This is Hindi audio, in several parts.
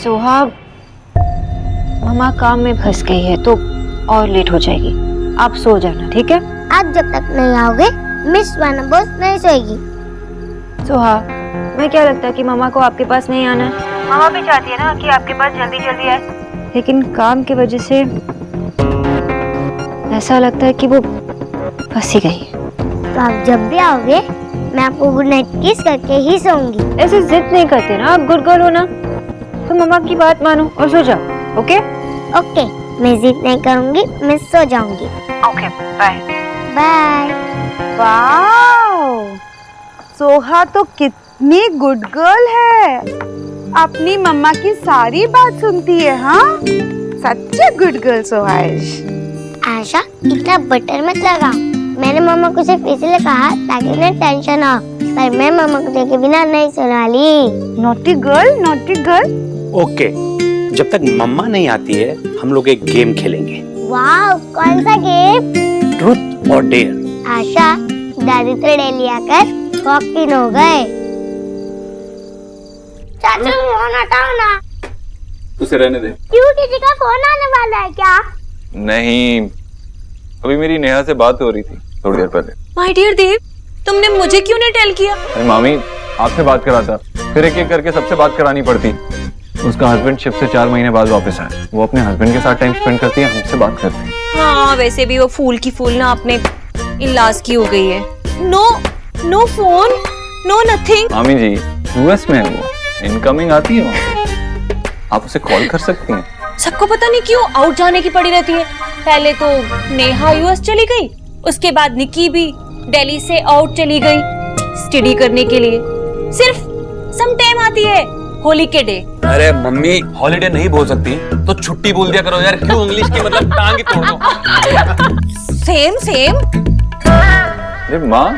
सोहा, मम्मा काम में फंस गई है तो और लेट हो जाएगी। आप सो जाना, ठीक है? आप जब तक नहीं आओगे मिस वाना बॉस नहीं सोएगी। सोहा, मैं क्या लगता है कि मम्मा को आपके पास नहीं आना है? मम्मा भी चाहती है ना कि आपके पास जल्दी जल्दी आए, लेकिन काम की वजह से ऐसा लगता है कि वो फंसी गई है। तो आप जब भी आओगे मैं आपको गुड नाइट किस करके ही सोऊंगी। ऐसे जिद नहीं करते ना, आप गुड गर्ल हो ना, तो मम्मा की बात मानो और सो जाओ। ओके ओके, मैं जिद नहीं करूंगी, मैं सो जाऊंगी। Okay, bye bye. Wow, Soha तो कितनी गुड गर्ल है, अपनी मम्मा की सारी बात सुनती है। हाँ, सच गुड गर्ल सोहाइश। आशा, इतना बटर मत लगाओ। मैंने मम्मा को सिर्फ इसलिए कहा ताकि उन्हें टेंशन हो, पर मैं मम्मा को देखे बिना नहीं सोने वाली। Naughty girl, naughty girl. Okay, जब तक मम्मा नहीं आती है हम लोग एक गेम खेलेंगे। वाह, कौन सा गेम? ट्रूथ और डेयर। आशा, दादी तो डेली आकर शौकीन हो गए। चाचू फोन हटाओ ना। उसे रहने दे। क्यों, किसी का फोन आने वाला है क्या? नहीं, अभी मेरी नेहा से बात हो रही थी थोड़ी देर पहले। माय डियर देव, तुमने मुझे क्यों नहीं टेल किया? अरे मामी, आपसे बात करा था, फिर एक एक करके सबसे बात करानी पड़ती। उसका हस्बैंड शिप से 4 महीने बाद वापस आया। वो अपने हस्बैंड के साथ टाइम स्पेंड करती है, हमसे बात करती है। हाँ, वैसे भी वो फूल की फूल ना अपने इलाज की हो गई है। No phone, no nothing. मामी जी, यूएस में है वो, इनकमिंग आती है वहाँ। आप उसे कॉल कर सकती हैं। सबको पता नहीं क्यों आउट जाने की पड़ी रहती है। पहले तो नेहा यूएस चली गई, उसके बाद निकी भी दिल्ली से आउट चली गई स्टडी करने के लिए। सिर्फ सम टाइम आती है होली के डे। अरे मम्मी, हॉलीडे नहीं बोल सकती तो छुट्टी बोल दिया करो यार, क्यों इंग्लिश की मतलब टांग ही तोड़ दो। सेम। अरे माँ,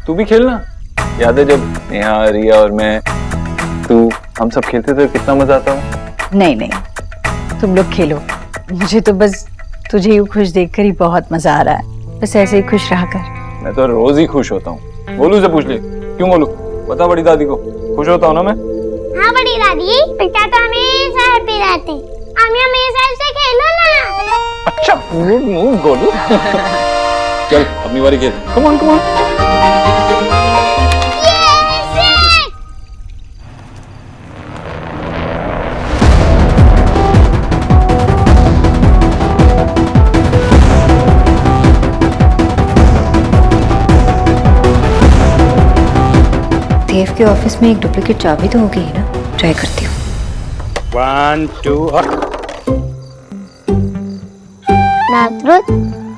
तू भी खेलना। याद है जब नेहा, रिया और मैं, तू, हम सब खेलते थे, कितना मजा आता था। नहीं, तुम लोग खेलो, मुझे तो बस तुझे यूं खुश देखकर ही बहुत मजा आ रहा है। बस ऐसे ही खुश रहा कर। मैं तो रोज ही खुश होता हूँ। गोलू से पूछ ले। क्यों गोलू? बता बड़ी दादी को, खुश होता हूँ ना मैं। हाँ बड़ी दादी, पिता तो हमेशा हैप्पी रहते। हम हमेशा ऐसे खेलो ना। अच्छा, गोलू। चल अपनी बारी खेल। कम ऑन। देव के ऑफिस में एक डुप्लीकेट चाबी तो होगी ही ना, ट्राई करती हूँ। 1 2 और ना ट्रूथ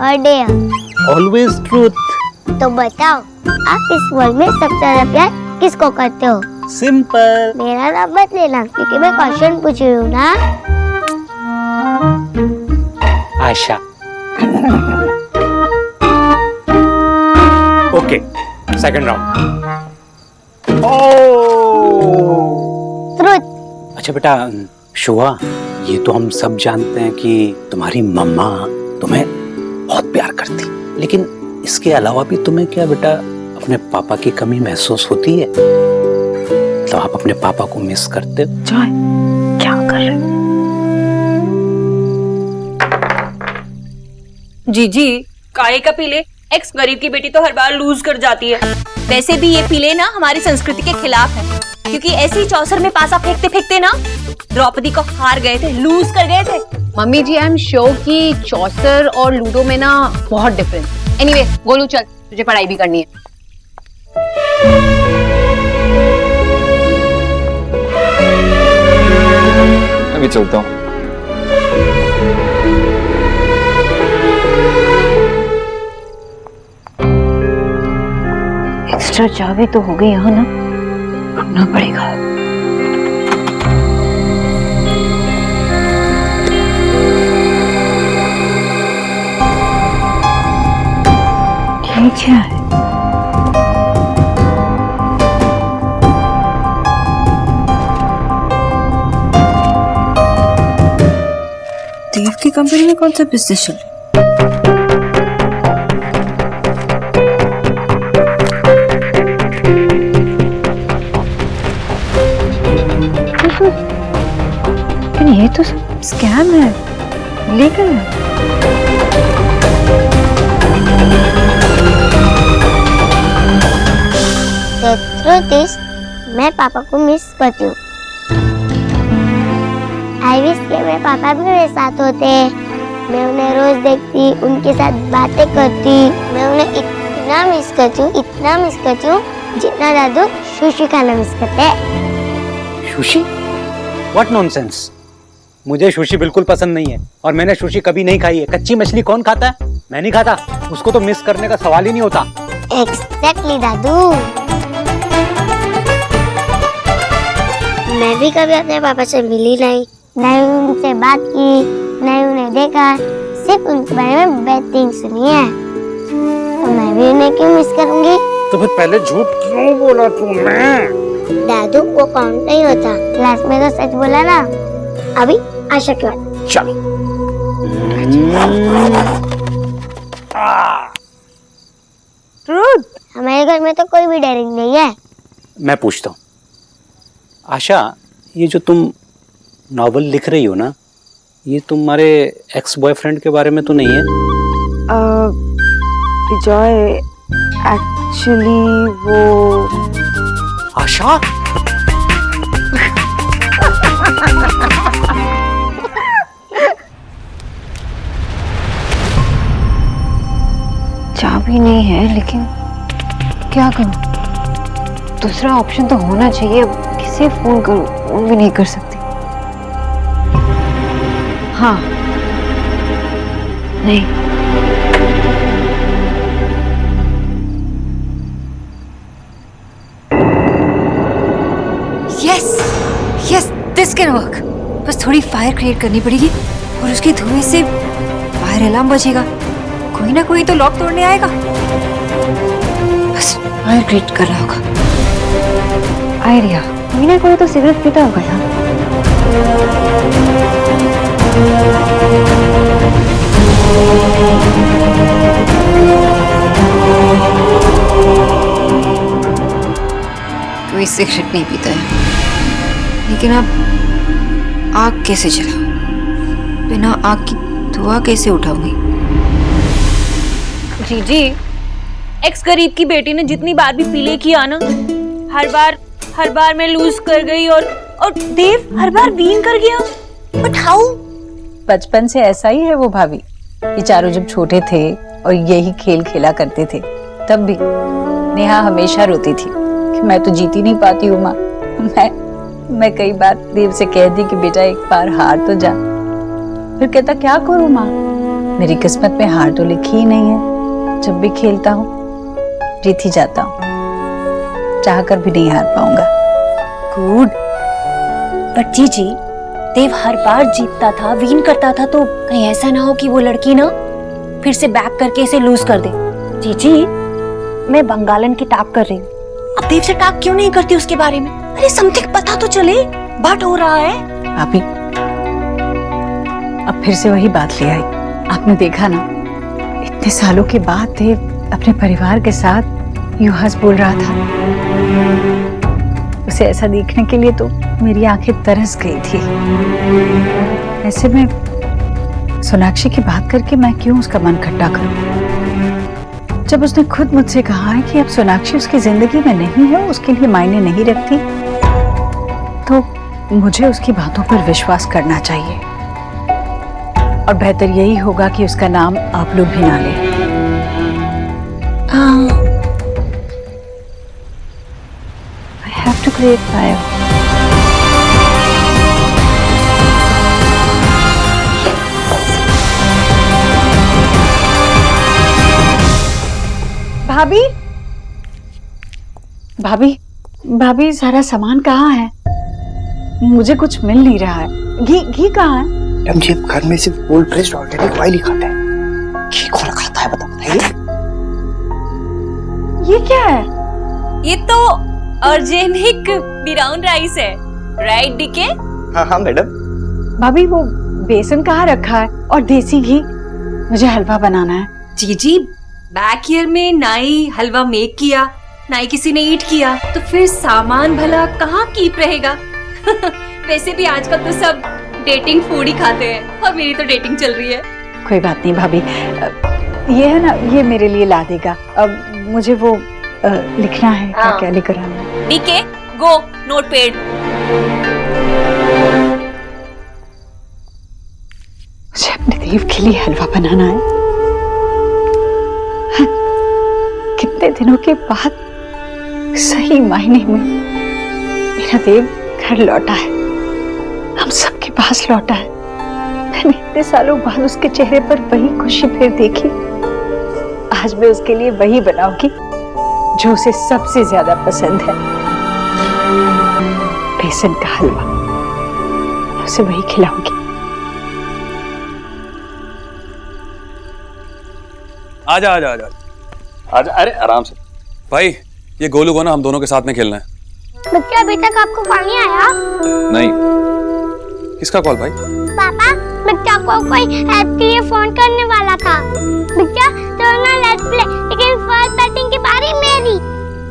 और डेयर। Always truth. तो बताओ, आप इस वर्ल्ड में सबसे ज्यादा प्यार किसको करते हो? सिंपल। मेरा नाम मत लेना क्योंकि मैं क्वेश्चन पूछ रही हूँ ना। Asha. Okay, second round. Truth. अच्छा बेटा, शुआ, ये तो हम सब जानते हैं कि तुम्हारी मम्मा तुम्हें बहुत प्यार करती, लेकिन इसके अलावा भी तुम्हें क्या बेटा अपने पापा की कमी महसूस होती है? तो आप अपने पापा को मिस करते हो? जॉय, क्या कर रहे हो? जी, काहे का पीले? एक्स गरीब की बेटी तो हर बार लूज कर जाती है। वैसे भी ये पीले ना हमारी संस्कृति के खिलाफ है, क्योंकि ऐसे ही चौसर में पासा फेंकते ना द्रौपदी को हार गए थे, लूज कर गए थे। Mummy ji, I am sure कि चौसर और लूडो में ना बहुत डिफरेंस। एनीवे, गोलू चल, तुझे पढ़ाई भी करनी है। मैं भी चलता हूँ। एक्स्ट्रा चाबी तो हो गई यहाँ ना, ढूंढना पड़ेगा। ये क्या है? देव की कंपनी में कौन सा बिजनेस चल रहा है? ये तो स्कैम है, लीगल है। The truth is, मैं पापा को मिस करती हूँ। आई विश के मेरे पापा भी मेरे साथ होते। मैं उन्हें रोज देखती, उनके साथ बातें करती। मैं उन्हें इतना मिस करती हूँ, इतना मिस करती हूँ, जितना दादू सुशी खाना मिस करते हैं। सुशी? What nonsense? मुझे सुशी बिल्कुल पसंद नहीं है और मैंने सुशी कभी नहीं खाई है। कच्ची मछली कौन खाता है? मैं नहीं खाता। उसको तो मिस करने का सवाल ही नहीं होता। Exactly, दादू। मैं भी कभी अपने पापा से मिली नहीं, नहीं उनसे बात की, नहीं उन्हें देखा, सिर्फ उनके बारे में बैड थिंग सुनी है। तो मैं भी उन्हें क्यों मिस करूंगी? तो फिर पहले झूठ क्यों बोला तूने? दादू वो काउंट नहीं होता। क्लास में तो सच बोला ना। अभी आशा क्यों? चलो। ट्रुथ। हमारे घर में तो कोई भी डेयरिंग नहीं है। मैं पूछता हूँ, आशा, ये जो तुम नॉवल लिख रही हो ना, ये तुम्हारे एक्स बॉयफ्रेंड के बारे में तो नहीं है? विजय, एक्चुअली वो आशा? चाबी नहीं है, लेकिन क्या करूं? दूसरा ऑप्शन तो होना चाहिए। अब किसे फोन करूं? फोन भी नहीं कर सकती। हाँ, नहीं, यस, दिस कैन वर्क। बस थोड़ी फायर क्रिएट करनी पड़ेगी और उसके धुएं से फायर अलार्म बजेगा। कोई ना कोई तो लॉक तोड़ने आएगा। बस फायर क्रिएट कर रहा होगा। आइडिया, कोई ना कोई तो सिगरेट पीता होगा यार। कोई सिगरेट नहीं पीता है, लेकिन अब आग कैसे जलाऊं? बिना आग की धुआं कैसे उठाऊंगी? जी, एक्स गरीब की बेटी ने जितनी बार भी पीले किया ना, हर बार मैं लूज कर गई और देव हर बार वीन कर गया। But how? बचपन से ऐसा ही है वो भाभी। ये चारों जब छोटे थे और यही खेल खेला करते थे, तब भी नेहा हमेशा रोती थी कि मैं तो जीत ही नहीं पाती हूँ माँ। मैं कई बार देव से कह दी कि बेटा एक बार हार तो जा। फिर कहता क्या करूँ माँ, मेरी किस्मत में हार तो लिखी ही नहीं है। जब भी खेलता हूँ जीत ही जाता हूँ, चाह कर भी नहीं हार पाऊंगा। गुड। बट जी, देव हर बार जीतता था, विन करता था, तो कहीं ऐसा ना हो कि वो लड़की ना फिर से बैक करके इसे लूज कर दे। जी, मैं बंगालन की टाक कर रही हूँ। अब देव से टाक क्यों नहीं करती उसके बारे में? अरे समथिंग पता तो चले। बट हो रहा है भाभी, अब फिर से वही बात ले आई। आपने देखा ना, इतने सालों के बाद देव अपने परिवार के साथ यूं हंस बोल रहा था। उसे ऐसा देखने के लिए तो मेरी आंखें तरस गई थी। ऐसे में सोनाक्षी की बात करके मैं क्यों उसका मन खट्टा करूं? जब उसने खुद मुझसे कहा है कि अब सोनाक्षी उसकी जिंदगी में नहीं है, उसके लिए मायने नहीं रखती, तो मुझे उसकी बातों पर विश्वास करना चाहिए। और बेहतर यही होगा कि उसका नाम आप लोग भी ना लें। I have to create fire. भाभी, भाभी, भाभी, सारा सामान कहाँ है? मुझे कुछ मिल नहीं रहा है। घी कहाँ है? मैडम जी, घर में सिर्फ कोल्ड प्रेस्ड ऑर्गेनिक ऑयल ही खाता है। घी कौन खाता है बताइए? ये क्या है? ये तो ऑर्गेनिक ब्राउन राइस है, राइट डीके? हाँ मैडम। भाभी, वो बेसन कहाँ रखा है और देसी घी? मुझे हलवा बनाना है। जी, बैक ईयर में ना ही हलवा मेक किया, ना ही किसी ने ईट किया, तो फिर सामान भला कहाँ कीप रहेगा? वैसे भी आजकल तो सब डेटिंग फूड ही खाते हैं और मेरी तो डेटिंग चल रही है। कोई बात नहीं भाभी, ये है ना, ये मेरे लिए ला देगा। अब मुझे वो लिखना है, क्या क्या लिख रहा है। डीके गो, नोट पेड। मुझे अपने देव के लिए हलवा बनाना है। कितने दिनों के बाद सही मायने में मेरा देव घर लौटा है, हम सबके पास लौटा है। मैंने इतने सालों बाद उसके चेहरे पर वही खुशी फिर देखी। आज मैं उसके लिए वही बनाऊंगी जो उसे सबसे ज्यादा पसंद है, बेसन का हलवा। मैं उसे वही खिलाऊंगी। आजा आजा आजा आजा, अरे आराम से भाई। ये गोलू को ना हम दोनों के साथ में खेलना है। बच्चा अभी तक आपको पानी आया? नहीं। किसका कॉल भाई? पापा, बच्चा को कोई हेल्प के लिए फोन करने वाला था। बच्चा चलो ना लेट्स प्ले, लेकिन फर्स्ट बैटिंग की बारी मेरी।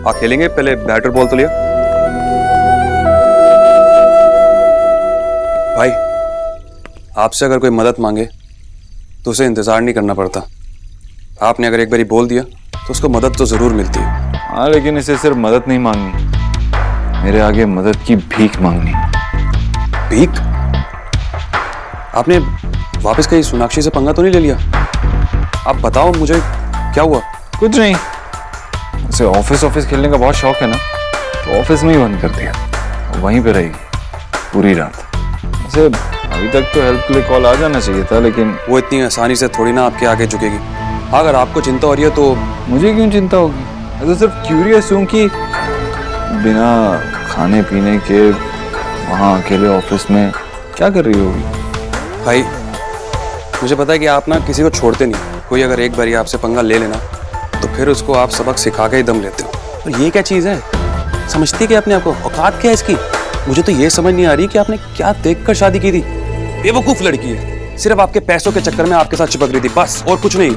आ खेलेंगे, पहले बैटर बॉल तो लिया। भाई आपसे अगर कोई मदद मांगे तो उसे इंतजार नहीं करना पड़ता। आपने अगर एक बारी बोल दिया तो उसको मदद तो जरूर मिलती है। हाँ, लेकिन इसे सिर्फ मदद नहीं मांगनी, मेरे आगे मदद की भीख मांगनी। भीख? आपने वापस कहीं सोनाक्षी से पंगा तो नहीं ले लिया? आप बताओ मुझे क्या हुआ। कुछ नहीं, उसे ऑफिस खेलने का बहुत शौक है ना, तो ऑफिस में ही बंद कर दिया, वहीं पे रहेगी पूरी रात। वैसे अभी तक तो हेल्प के लिए कॉल आ जाना चाहिए था, लेकिन वो इतनी आसानी से थोड़ी ना आपके आगे झुकेगी। अगर आपको चिंता हो रही है तो मुझे क्यों चिंता होगी? मैं तो सिर्फ क्यूरियस हूँ कि बिना खाने पीने के वहाँ अकेले ऑफिस में क्या कर रही होगी। भाई मुझे पता है कि आप ना किसी को छोड़ते नहीं। कोई अगर एक बार आपसे पंगा ले लेना तो फिर उसको आप सबक सिखा के ही दम लेते हो। और ये क्या चीज़ है? समझती है कि आपने आपको औकात क्या है इसकी? मुझे तो ये समझ नहीं आ रही कि आपने क्या देखकर शादी की थी। बेवकूफ लड़की है, सिर्फ आपके पैसों के चक्कर में आपके साथ चिपक रही थी, बस और कुछ नहीं।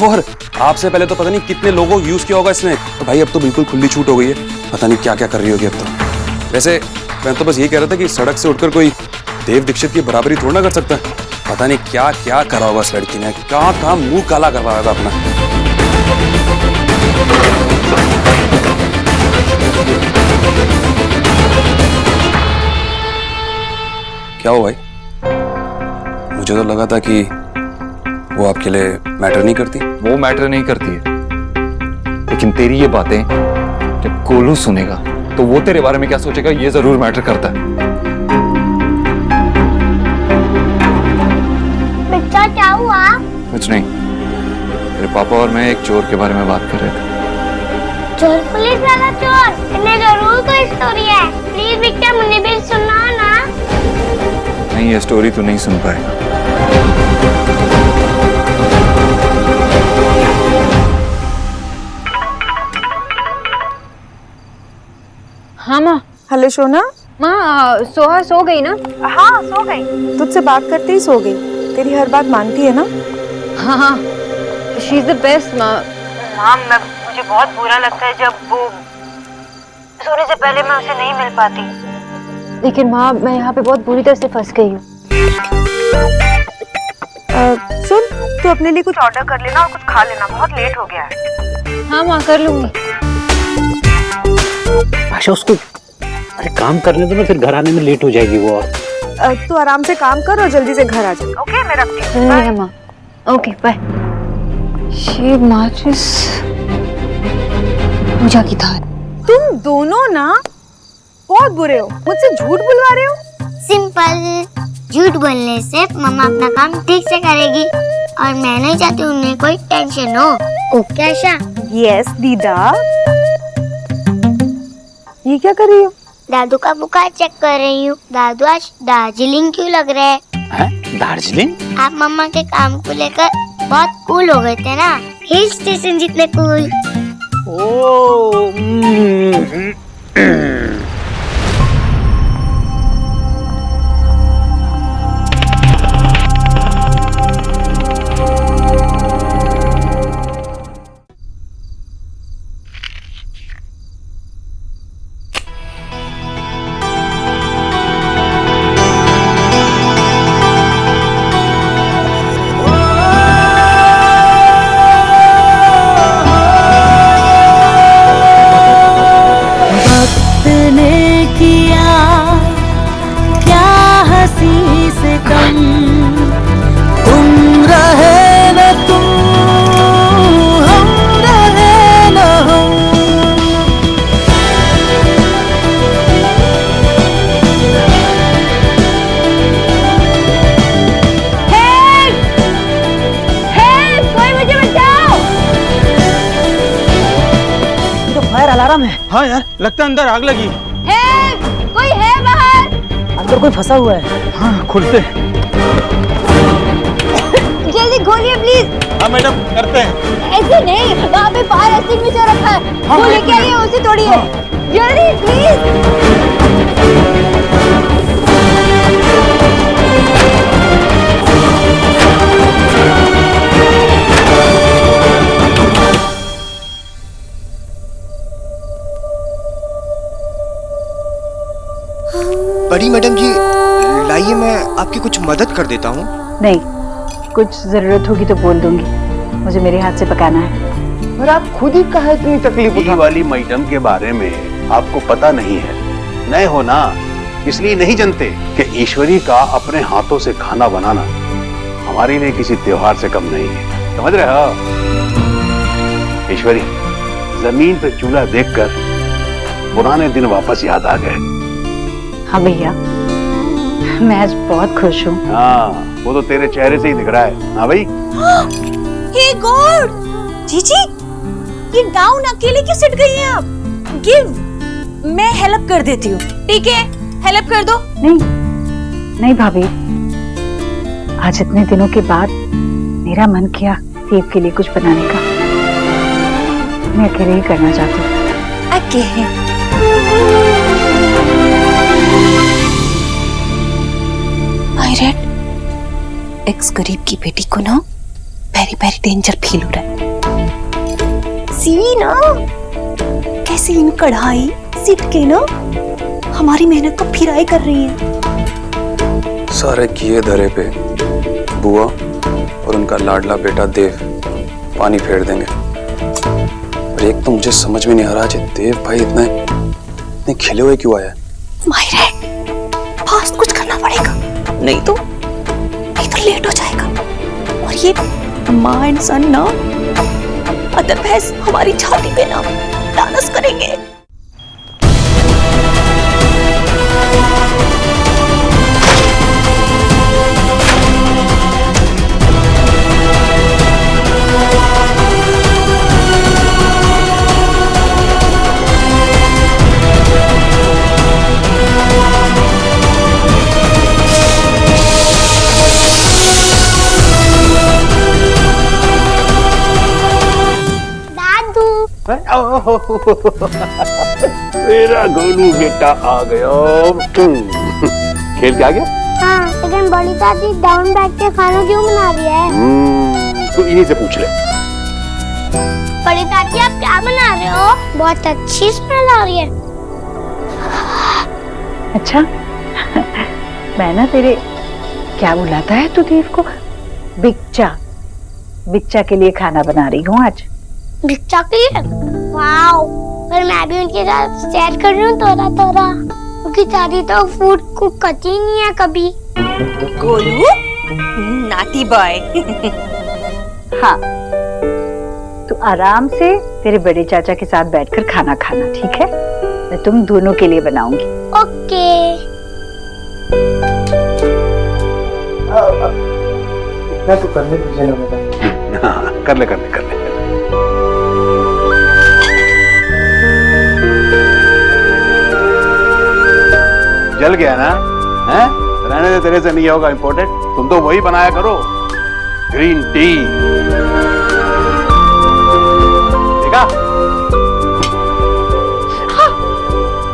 और आपसे पहले तो पता नहीं कितने लोगों को यूज किया होगा इसने। तो भाई अब तो बिल्कुल खुली छूट हो गई है, पता नहीं क्या क्या कर रही होगी अब तो। वैसे मैं तो बस यही कह रहा था कि सड़क से उठकर कोई देव दीक्षित की बराबरी थोड़ा ना कर सकता है। पता नहीं क्या क्या करा होगा इस लड़की ने, कहाँ मुंह काला करवाया होगा अपना। क्या हो भाई? मुझे तो लगा था कि वो आपके लिए मैटर नहीं करती। वो मैटर नहीं करती है, लेकिन तेरी ये बातें जब गोलू सुनेगा तो वो तेरे बारे में क्या सोचेगा, ये जरूर मैटर करता है। बच्चा क्या हुआ? कुछ नहीं, तेरे पापा और मैं एक चोर के बारे में बात कर रहे थे। चोर? पुलिस वाला चोर? इन्हें जरूर कोई स्टोरी है। प्लीज विक्टर, मुझे भी सुनाओ ना। नहीं, ये स्टोरी तू नहीं सुन पाएगा। हाँ माँ। हेलो सोना। माँ सोहा सो गई ना? हाँ सो गई, तुझसे बात करते ही सो गई। तेरी हर बात मानती है ना? हाँ हाँ, शी इज द बेस्ट माँ। मुझे बहुत बुरा लगता है जब वो सोने से पहले मैं उसे नहीं मिल पाती। लेकिन माँ मैं यहाँ पे बहुत बुरी तरह से फंस गई हूँ। सुन, तू अपने लिए कुछ ऑर्डर कर लेना और कुछ खा लेना, बहुत लेट हो गया है। हाँ माँ, कर लूंगी। आशा उसको अरे काम करने दो ना, फिर घर आने में लेट हो जाएगी वो। तू आराम से काम कर और जल्दी से घर आ जा। ओके, मैं रखती हूँ। बाय माँ। Okay bye. ये माचिस पूजा की था। तुम दोनों ना बहुत बुरे हो, मुझसे झूठ बुलवा रहे हो। सिंपल, झूठ बोलने से मम्मा अपना काम ठीक से करेगी और मैं नहीं चाहती उन्हें कोई टेंशन हो। ओके आशा? यस दीदा। ये क्या कर रही हो? दादू का बुखार चेक कर रही हूँ। दादू आज दार्जिलिंग क्यों लग रहे हैं? दार्जिलिंग? आप मम्मा के काम को लेकर बहुत कूल हो गए थे ना, हिल स्टेशन जितने कूल। अंधारा में। हाँ यार, लगता है अंदर आग लगी। कोई है बाहर? अंदर कोई फंसा हुआ है। हाँ, खुलते। जल्दी खोलिए प्लीज। हाँ मैडम, करते हैं। ऐसे नहीं, वहाँ पे फायर एक्सटिंग्विशर रखा है। हाँ, वो लेके आइए, उसे तोड़िए। जल्दी प्लीज। बड़ी मैडम जी, लाइए मैं आपकी कुछ मदद कर देता हूँ। नहीं, कुछ जरूरत होगी तो बोल दूंगी, मुझे मेरे हाथ से पकाना है। और आप खुद ही कहा इतनी तकलीफ ये वाली मैडम के बारे में आपको पता नहीं है, नए हो ना, इसलिए नहीं जानते कि ईश्वरी का अपने हाथों से खाना बनाना हमारे लिए किसी त्योहार से कम नहीं है, समझ रहे हो? ईश्वरी, जमीन पे चूल्हा देखकर पुराने दिन वापस याद आ गए। हाँ भैया, मैं आज बहुत खुश हूँ। हाँ, वो तो तेरे चेहरे से ही दिख रहा है। हाँ भाई। हे गॉड, जीजी, ये गाउन अकेले क्यों सिट गई हैं आप? गिव, मैं हेल्प कर देती हूँ। ठीक है, हेल्प कर दो। नहीं भाभी, आज इतने दिनों के बाद मेरा मन किया देव के लिए कुछ बनाने का। मैं अकेले ही करना चाहती हूँ। अकेले? एक्स गरीब की बेटी को ना पेरी पेरी डेंजर फील हो रहा है। सी ना कैसे इन कढ़ाई सीट के ना हमारी मेहनत को फिराई कर रही है। सारे किए धरे पे बुआ और उनका लाडला बेटा देव पानी फेर देंगे। और एक तो मुझे समझ में नहीं आ रहा है, देव भाई इतने खिले हुए क्यों आया? मायरे, फास्ट कुछ करना पड़ेगा, नहीं तो लेट हो जाएगा। और ये माँ एंड सन ना अदर भैंस हमारी छाती पे ना डांस करेंगे। मेरा गोलू बेटा आ गया। खेल के आ गया? हाँ, लेकिन बड़ी दादी डाउन बैठ के खाना क्यों बना रही है? तो इन्हीं से पूछ ले। बड़ी दादी, आप क्या बना रहे हो? बहुत अच्छी स्मेल आ रही है। अच्छा, मैं ना तेरे क्या बुलाता है तू देव को? बिच्चा के लिए खाना बना रही हूँ आज। बिच्चा के लिए? वाओ, पर मैं भी उनके साथ शेयर कर रही हूँ थोड़ा थोड़ा, क्योंकि दादी तो फूड कुक करती नहीं है कभी। गोलू, नाटी बॉय। हाँ, तू आराम से तेरे बड़े चाचा के साथ बैठकर खाना खाना, ठीक है? मैं तुम दोनों के लिए बनाऊंगी। ओके। इतना तो करने दीजिए ना मैडम। हाँ, कर ले। जल गया ना? हैं? रहने दे, तेरे से नहीं होगा इम्पोर्टेड। तुम तो वही बनाया करो, ग्रीन टी। देखा?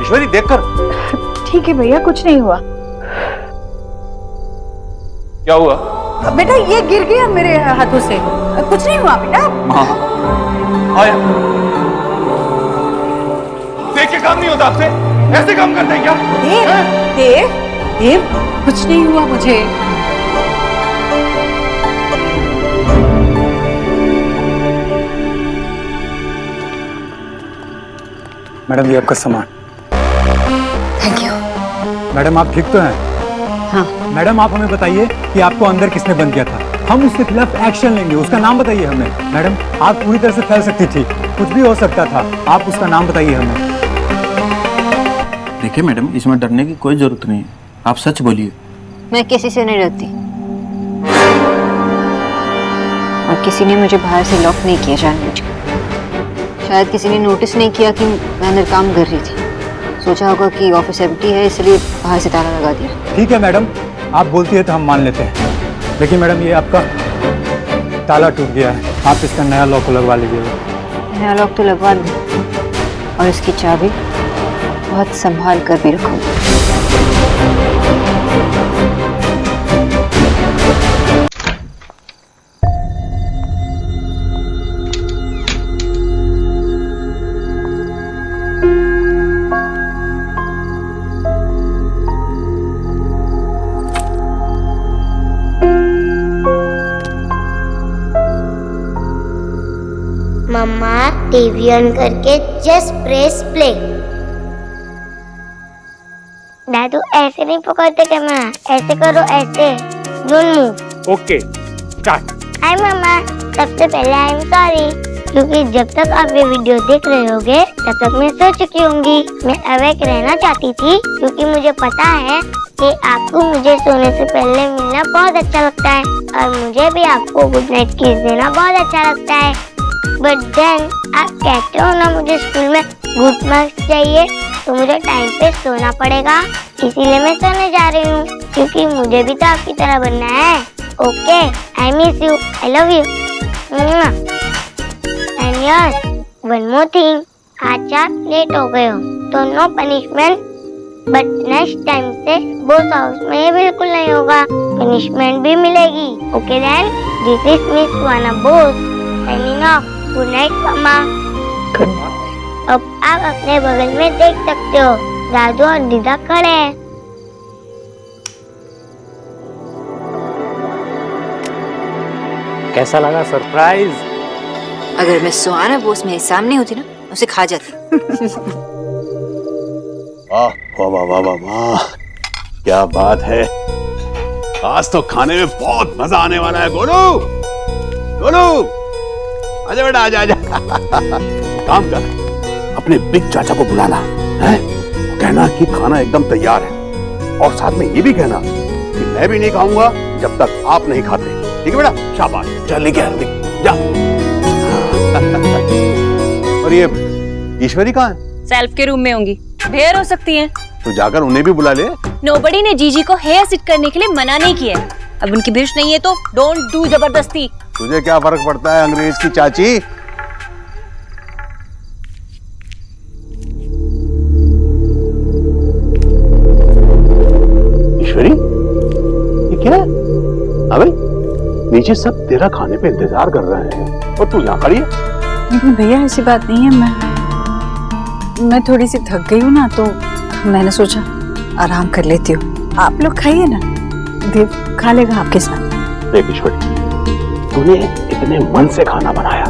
ईश्वरी, देखकर। ठीक है भैया, कुछ नहीं हुआ। क्या हुआ? बेटा, ये गिर गया मेरे हाथों से, कुछ नहीं हुआ बेटा। हाँ, आया। देख के काम नहीं होता आपसे? ऐसे काम करते हैं क्या? देव, कुछ नहीं हुआ मुझे। मैडम, ये आपका सामान। Thank you. मैडम, आप ठीक तो हैं? हाँ। मैडम, आप हमें बताइए कि आपको अंदर किसने बंद किया था? हम उसके खिलाफ एक्शन लेंगे। उसका नाम बताइए हमें। मैडम, आप पूरी तरह से फैल सकती थी, कुछ भी हो सकता था। आप उसका नाम बताइए हमें। देखिए मैडम, इसमें डरने की कोई जरूरत नहीं है, आप सच बोलिए। मैं किसी से नहीं डरती, और किसी ने मुझे बाहर से लॉक नहीं किया जानबूझकर। शायद किसी ने नोटिस नहीं किया कि मैं अंदर काम कर रही थी। सोचा होगा कि ऑफिस एम्प्टी है, इसलिए बाहर से ताला लगा दिया। ठीक है मैडम, आप बोलती है तो हम मान लेते हैं, लेकिन मैडम ये आपका ताला टूट गया है, आप इसका नया लॉक लगवा लीजिएगा। नया लॉक तो लगवा दूँ, और इसकी चाबी बहुत संभाल कर भी रखूँगी। मम्मा टीवी ऑन करके जस्ट प्रेस प्ले। दादू ऐसे नहीं पकड़ते कैमरा, ऐसे करो, ऐसे don't move. Okay start. Hi मम्मा, सबसे पहले आई एम सॉरी, क्योंकि जब तक आप ये वीडियो देख रहे होगे तब तक मैं सो चुकी होंगी। मैं अवेक रहना चाहती थी क्योंकि मुझे पता है कि आपको मुझे सोने से पहले मिलना बहुत अच्छा लगता है, और मुझे भी आपको गुड नाइट किस देना बहुत अच्छा लगता है। बट देन आप कहते हो ना मुझे स्कूल में गुड मार्क्स चाहिए, तो मुझे टाइम पे सोना पड़ेगा, इसीलिए मैं सोने जा रही हूँ, क्योंकि मुझे भी तो आपकी तरह बनना है। Okay, I miss you, I love you. And yes, one more thing, आज आप लेट हो गए हो तो no punishment, but next time से बॉस हाउस में ये बिल्कुल नहीं होगा, पनिशमेंट भी मिलेगी। Okay then, this is Miss Suhana Bose signing off. Good night मम्मा। अब आप अपने बगल में देख सकते हो, दादू और दीदा खड़े हैं। कैसा लगा सरप्राइज? अगर मैं सुहाना बोस मेरे सामने होती ना, उसे खा जाती। वाह वाह वाह वाह वाह वाह, क्या बात है, आज तो खाने में बहुत मजा आने वाला है। गोलू गोलू, आजा बेटा, आजा आजा। काम कर, अपने बिग चाचा को बुलाना है, कहना कि खाना एकदम तैयार है, और साथ में ये भी कहना कि मैं भी नहीं खाऊंगा जब तक आप नहीं खाते। ठीक है बेटा, शाबाश, चल लेके आ, जा। और ये ईश्वरी कहाँ है? सेल्फ के रूम में होंगी, ढेर हो सकती हैं। तो जाकर उन्हें भी बुला ले। नोबडी ने जीजी को हेयर सिट करने के लिए मना नहीं किया है। अब उनकी विश नहीं है तो डोंट डू जबरदस्ती। तुझे क्या फर्क पड़ता है अंग्रेज की चाची? ईश्वरी, ये क्या है? अबे नीचे सब तेरा खाने पे इंतजार कर रहे हैं और तू यहाँ खड़ी है। लेकिन भैया ऐसी बात नहीं है, मैं थोड़ी सी थक गई हूँ ना, तो मैंने सोचा आराम कर लेती हूँ। आप लोग खाइए ना, देव खा लेगा आपके साथ। देख ईश्वरी, तूने इतने मन से खाना बनाया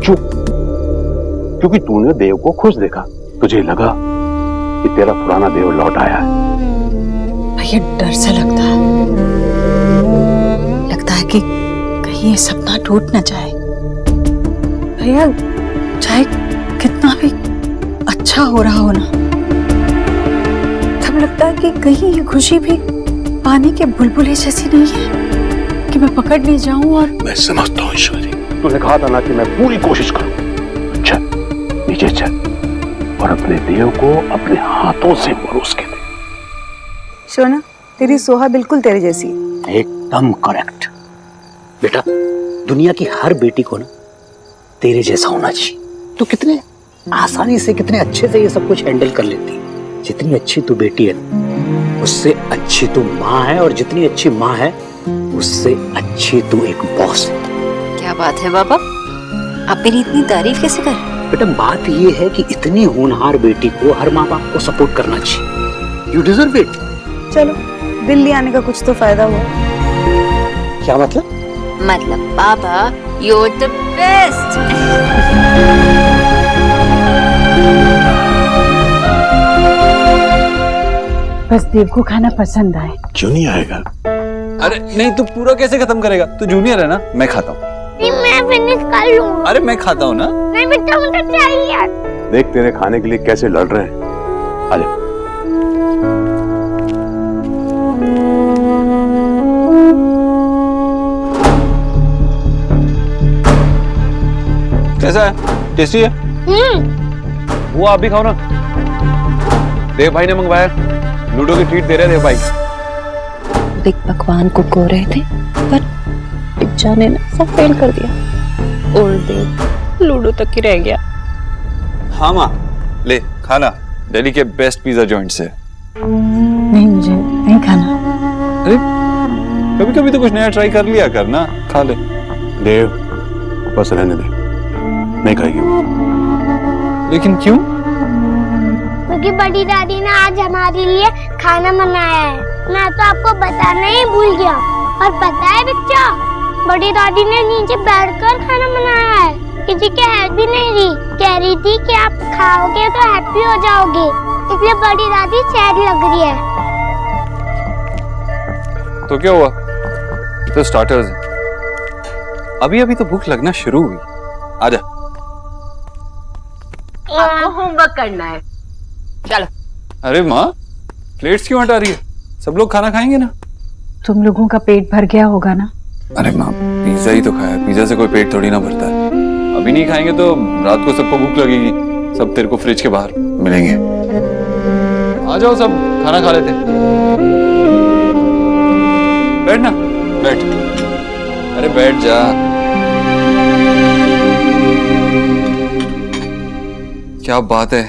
क्यों? क्योंकि तूने देव को खुश देखा, तुझे लगा कि तेरा पुराना देव लौट आया है। भैया डर सा लगता है कि कहीं ये सपना टूट न जाए। भैया चाहे कितना भी अच्छा हो रहा हो ना, तब लगता है कि कहीं ये खुशी भी पानी के बुलबुले जैसी नहीं है कि मैं पकड़ नहीं जाऊं। और मैं समझता हूँ ईश्वरी, तूने कहा था ना कि मैं पूरी कोशिश करूं। चल नीचे चल और अपने देव को अपने हाथों से परोस के दे। सोना, तेरी सोहा बिल्कुल तेरे जैसी। एकदम करेक्ट बेटा, दुनिया की हर बेटी को ना तेरे जैसा होना चाहिए। तू कितने आसानी से, कितने अच्छे से ये सब कुछ हैंडल कर लेती है। जितनी अच्छी तू बेटी है ना, उससे अच्छी तू माँ है, और जितनी अच्छी माँ है उससे अच्छी तू एक बॉस है। क्या बात है बाबा, आप मेरी इतनी तारीफ कैसे कर? बेटा बात ये है कि इतनी होनहार बेटी को हर माँ बाप को सपोर्ट करना चाहिए। You deserve it. चलो, दिल्ली आने का कुछ तो फायदा हुआ। क्या मतलब? मतलब बाबा, you're the best। बस देव को खाना पसंद आए। क्यों नहीं आएगा? अरे नहीं, तू पूरा कैसे खत्म करेगा? तू जूनियर है ना, मैं खाता हूँ। नहीं, मैं फिनिश कर लूंगा। अरे मैं खाता हूँ ना। नहीं बेटा, मुझे चाहिए। देख तेरे खाने के लिए कैसे लड़ रहे हैं। आजा। कैसा है? टेस्टी है? वो आप भी खाओ ना। देव भाई ने मंगवाया, लूडो की ट्रीट दे रहे देव भाई। बिग पकवान को खो रहे थे पर पिज्जा ने सब फेल कर दिया और देव लूडो तक ही रह गया। हाँ माँ, ले खाना, दिल्ली के बेस्ट पिज्जा जॉइंट से। नहीं, मुझे नहीं खाना। अरे कभी कभी तो कुछ नया ट्राई कर लिया कर ना, खा ले। देव बस रहने दे, नहीं खाएगी वो। लेकिन क्यों? क्योंकि बड़ी दादी ने आज हमारे लिए खाना बनाया है। मैं तो आपको बताना ही भूल गया। और पता है बच्चा, बड़ी दादी ने नीचे बैठकर खाना बनाया है, किसी की हेल्प भी नहीं दी। कह रही थी कि आप खाओगे तो हैप्पी हो जाओगे, इसलिए बड़ी दादी सैड लग रही है। तो क्या हुआ, तो स्टार्टर्स है। अभी अभी तो भूख लगना शुरू हुई। आजा। आपको होमवर्क करना है, चलो। अरे माँ, प्लेट्स क्यों हटा रही है? सब लोग खाना खाएंगे ना। तुम लोगों का पेट भर गया होगा ना। अरे माँ, पिज्जा ही तो खाया, पिज्जा से कोई पेट थोड़ी ना भरता है। अभी नहीं खाएंगे तो रात को सबको भूख लगेगी, सब तेरे को फ्रिज के बाहर मिलेंगे। आ जाओ सब खाना खा लेते। बैठ ना, बैठ। अरे बैठ जा। क्या बात है,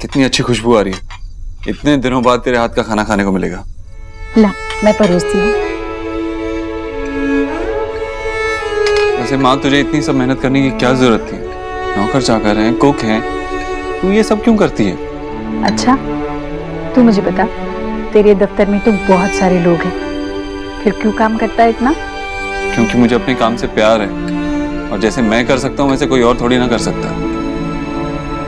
कितनी अच्छी खुशबू आ रही है। इतने दिनों बाद तेरे हाथ का खाना खाने को मिलेगा। ला, मैं परोसती हूँ। वैसे माँ, तुझे इतनी सब मेहनत करने की क्या जरूरत थी? नौकर चाकर हैं, कुक हैं, तू ये सब क्यों करती है? अच्छा, तू मुझे बता, तेरे दफ्तर में तो बहुत सारे लोग हैं, फिर क्यों काम करता है इतना? क्योंकि मुझे अपने काम से प्यार है, और जैसे मैं कर सकता हूँ वैसे कोई और थोड़ी ना कर सकता।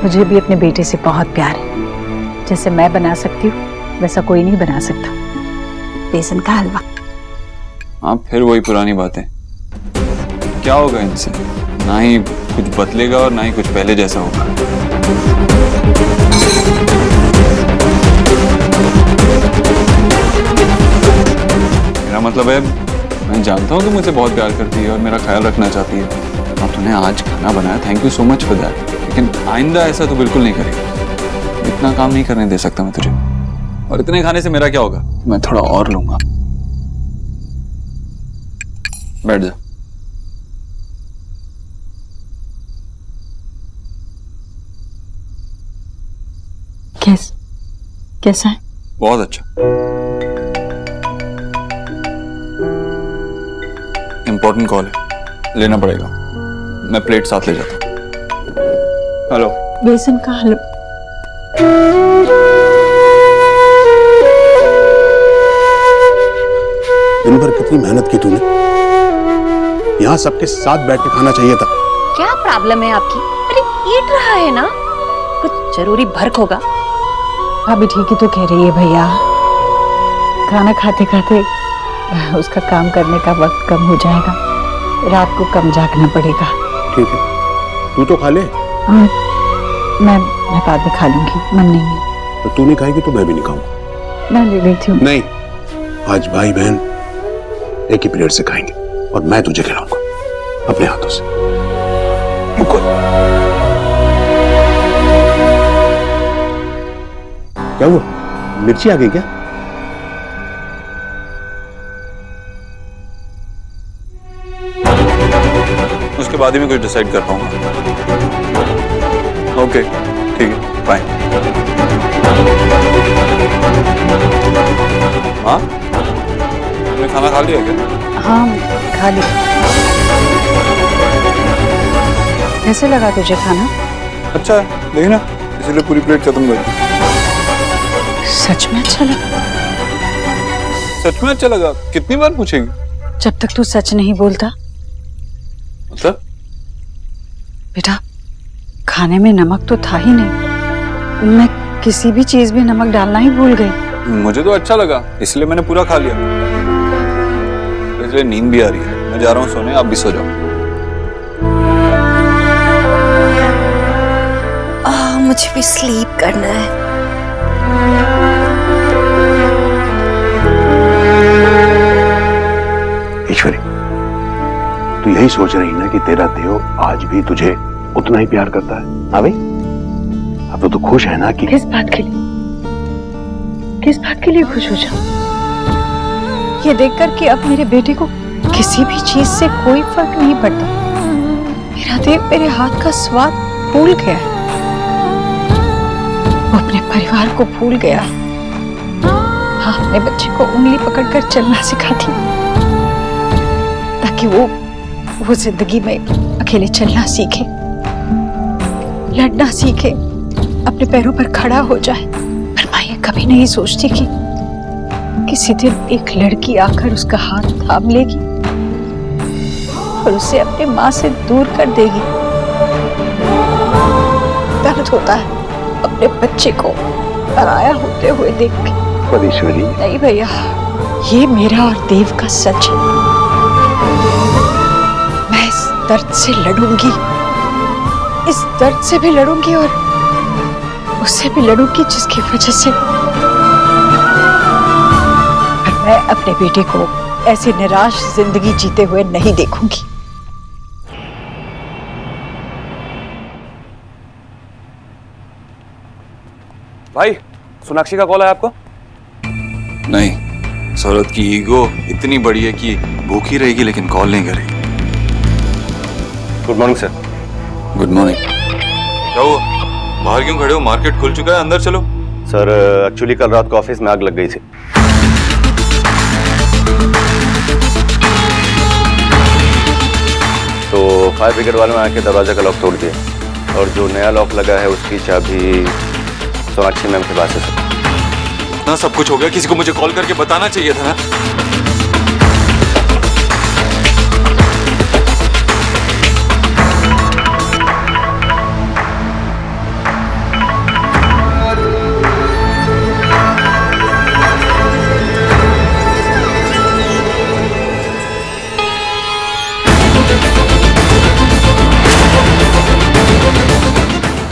मुझे भी अपने बेटे से बहुत प्यार है। जैसे मैं बना सकती हूँ वैसा कोई नहीं बना सकता। बेसन का हलवा। हाँ, फिर वही पुरानी बातें। क्या होगा इनसे? ना ही कुछ बदलेगा और ना ही कुछ पहले जैसा होगा। मेरा मतलब है, मैं जानता हूँ तुम मुझसे बहुत प्यार करती है और मेरा ख्याल रखना चाहती है, और तूने आज खाना बनाया, thank you so much for that. लेकिन आइंदा ऐसा तो बिल्कुल नहीं करेगी। इतना काम नहीं करने दे सकता मैं तुझे, और इतने खाने से मेरा क्या होगा? मैं थोड़ा और लूंगा। बैठ जा। कैसा है? बहुत अच्छा। इंपॉर्टेंट कॉल है, लेना पड़ेगा। मैं प्लेट साथ ले जाता हूँ। हेलो। बेसन का हलवा। दिन भर कितनी मेहनत की तूने, यहाँ सबके साथ बैठ के खाना चाहिए था। क्या प्रॉब्लम है आपकी? अरे ईट रहा है ना, कुछ जरूरी भर्क होगा। भाभी ठीक ही तो कह रही है भैया, खाना खाते खाते उसका काम करने का वक्त कम हो जाएगा, रात को कम जागना पड़ेगा। ठीक है, तू तो खा ले। मैं बाद में खा लूंगी, मन नहीं है। तो तू नहीं खाएगी तो मैं भी नहीं खाऊंगा। मैं ले लेती हूँ। नहीं, आज भाई बहन एक ही प्लेट से खाएंगे और मैं तुझे खिलाऊंगा अपने हाथों से। क्या हुआ, मिर्ची आ गई क्या? उसके बाद ही मैं कुछ डिसाइड कर पाऊंगा। ओके, ठीक है, बाय। हाँ, तुमने खाना खा लिया क्या? हाँ, खा लिया। कैसे लगा तुझे खाना? अच्छा है, देखना, इसीलिए पूरी प्लेट खत्म कर दी। सच में अच्छा लगा? सच में अच्छा लगा? कितनी बार पूछेगी? जब तक तू सच नहीं बोलता। मतलब? बेटा, खाने में नमक तो था ही नहीं, मैं किसी भी चीज में नमक डालना ही भूल गई। मुझे तो अच्छा लगा, इसलिए मैंने पूरा खा लिया। इसलिए नींद भी आ रही है, मैं जा रहा हूँ सोने, आप भी सो जाओ। मुझे भी स्लीप करना है। ईश्वरी, तू यही सोच रही ना कि तेरा देव आज भी तुझे उतना ही प्यार करता है। हाँ भाई, अब तो खुश है ना कि किस बात के लिए खुश हो जाऊं? ये देखकर कि अब मेरे बेटे को किसी भी चीज से कोई फर्क नहीं पड़ता। मेरा देव मेरे हाथ का स्वाद भूल गया है। वो अपने परिवार को भूल गया। हाँ, अपने बच्चे को उंगली पकड़कर चलना सिखाती ताकि वो जिंदगी में अकेले चलना सीखे, लड़ना सीखे, अपने पैरों पर खड़ा हो जाए। पर माँ ये कभी नहीं सोचती कि किसी दिन एक लड़की आकर उसका हाथ थाम लेगी और उसे अपनी माँ से दूर कर देगी। दर्द होता है अपने बच्चे को पराया होते हुए देख के। परीश्वरी, नहीं भैया, ये मेरा और देव का सच है। मैं इस दर्द से लड़ूंगी, इस दर्द से भी लड़ूंगी और उससे भी लड़ूंगी जिसकी वजह से मैं अपने बेटे को ऐसी निराश जिंदगी जीते हुए नहीं देखूंगी। भाई, सोनाक्षी का कॉल आया आपको? नहीं, सौरभ की ईगो इतनी बड़ी है कि भूखी रहेगी लेकिन कॉल नहीं करेगी। Good morning sir. Good morning. क्या हुआ? बाहर क्यों खड़े हो? मार्केट खुल चुका है, अंदर चलो। सर, एक्चुअली कल रात को ऑफिस में आग लग गई थी। तो फायर ब्रिगेड वालों ने आके दरवाजा का लॉक तोड़ दिया और जो नया लॉक लगा है उसकी चाबी सोनाक्षी मैम के पास है। इतना सब कुछ हो गया, किसी को मुझे कॉल करके बताना चाहिए था ना।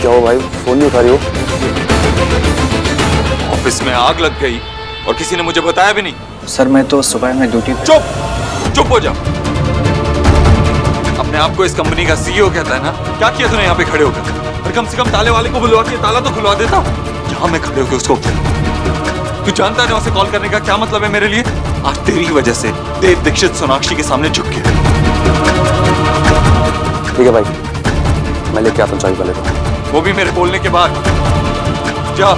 क्या हो भाई, फोन नहीं उठा रही हो? ऑफिस में आग लग गई और किसी ने मुझे बताया भी नहीं। सर मैं तो सुबह में ड्यूटी पे। चुप हो जा। अपने आप को इस कंपनी का सीईओ कहता है ना? क्या किया तूने यहाँ पे खड़े होकर? और कम से कम ताले वाले को बुलवा के ताला तो खुलवा देता। यहाँ मैं खड़े होकर उसको तू जानता है ना उसे कॉल करने का क्या मतलब है मेरे लिए? आज तेरी वजह से देव दीक्षित सोनाक्षी के सामने झुक गया। ठीक है भाई, मैं लेके आता हूँ चाबी वाले को। वो भी मेरे बोलने के बाद। जा।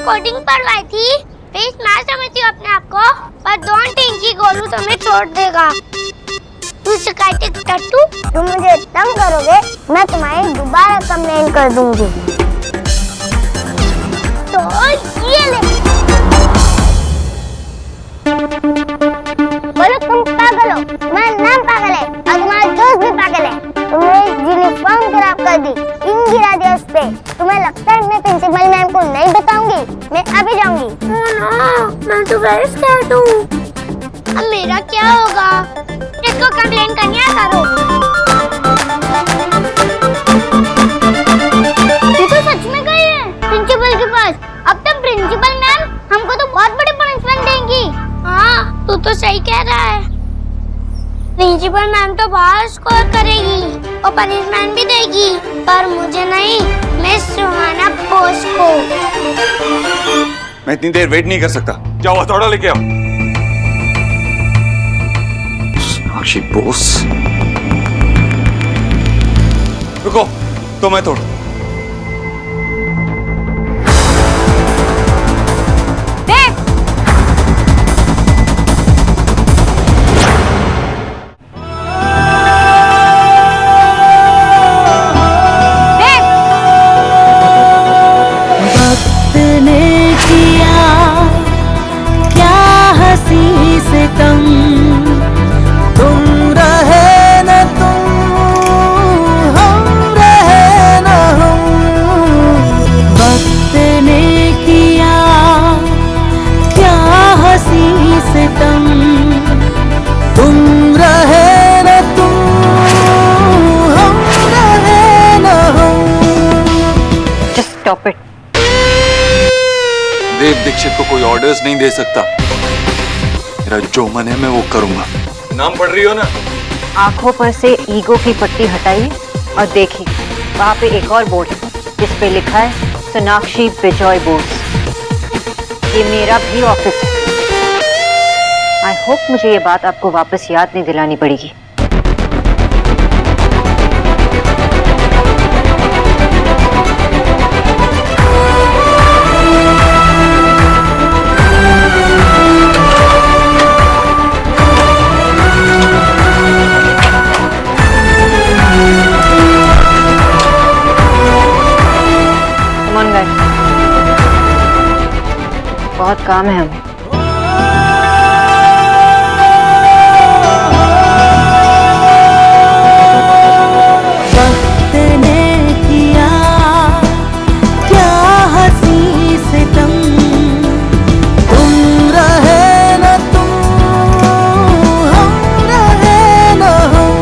कोडिंग पढ़वाई थी। प्लीज मैं समझती हूँ अपने आप को, पर डोंट थिंक कि गोलू तुम्हें छोड़ देगा। तू शिकायत टट्टू, तुम मुझे तंग करोगे, मैं तुम्हारी दोबारा कंप्लेन कर दूंगी। तो ये ले। गोलू तुम पागल हो, तुम्हारा नाम पागल है और तुम्हारा दोस्त भी पागल है। तुमने यूनिफॉर्म खराब कर दी, इन गिरा दिया उस पे। तुम्हें लगता है मैं प्रिंसिपल मैम को नहीं बताऊंगी? मैं अभी जाऊंगी। मैं तो वेरी स्कैर्ड हूँ। अब मेरा क्या होगा? इसको कंप्लेन करनी है करो। ये तो सच में गई है प्रिंसिपल के पास। अब तो प्रिंसिपल मैम हमको तो बहुत बड़ी पनिशमेंट देंगी। हाँ, तू तो सही कह रहा है। प्रिंसिपल मैम तो बहुत स्कोर करेगी और पनिशमेंट भी देगी, पर मुझे नहीं, मिस सुहाना बोस को। मैं इतनी देर वेट नहीं कर सकता। जाओ हथौड़ा लेके आओ। सोनाक्षी बोस। रुको, तो मैं तोड़। तुम रहे न तुम, हम रहे न ऑर्डर्स नहीं दे सकता। मेरा जो मन है मैं वो करूंगा। नाम पढ़ रही हो ना? आंखों पर से ईगो की पट्टी हटाइए और देखिए वहाँ पे एक और बोर्ड है जिस पे लिखा है सोनाक्षी बिजॉय बोस। ये मेरा भी ऑफिस है। आई होप मुझे ये बात आपको वापस याद नहीं दिलानी पड़ेगी। बहुत काम है हमें। वक्त ने किया क्या हंसी सितम, तुम रहे न तुम, हम रहे न हम।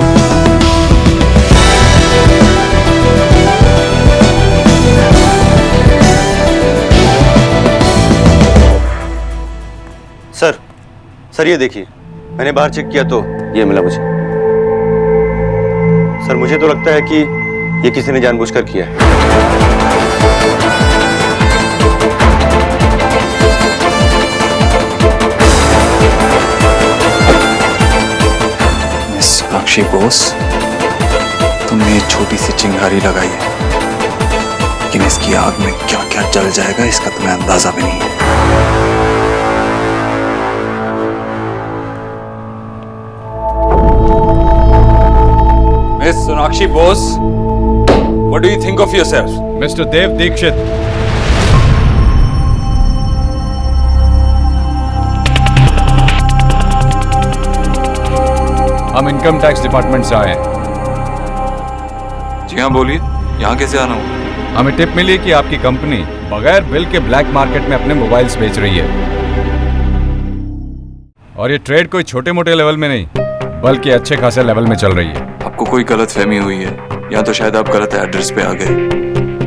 सर ये देखिए, मैंने बाहर चेक किया तो ये मिला मुझे। सर मुझे तो लगता है कि ये किसी ने जानबूझकर किया है। मिस सोनाक्षी बोस, तुमने ये छोटी सी चिंगारी लगाई है, लेकिन इसकी आग में क्या क्या जल जाएगा इसका तुम्हें अंदाजा भी नहीं है। Miss Sonakshi Bose, what do you think of yourself? Mr. Dev Dikshit. हम इनकम टैक्स डिपार्टमेंट से आए हैं। जी हाँ बोलिए, यहाँ कैसे आना हो? हमें टिप मिली कि आपकी कंपनी बगैर बिल के ब्लैक मार्केट में अपने मोबाइल्स बेच रही है, और ये ट्रेड कोई छोटे मोटे लेवल में नहीं बल्कि अच्छे खासे लेवल में चल रही है। आपको कोई गलतफहमी हुई है, या तो शायद आप गलत एड्रेस पे आ गए।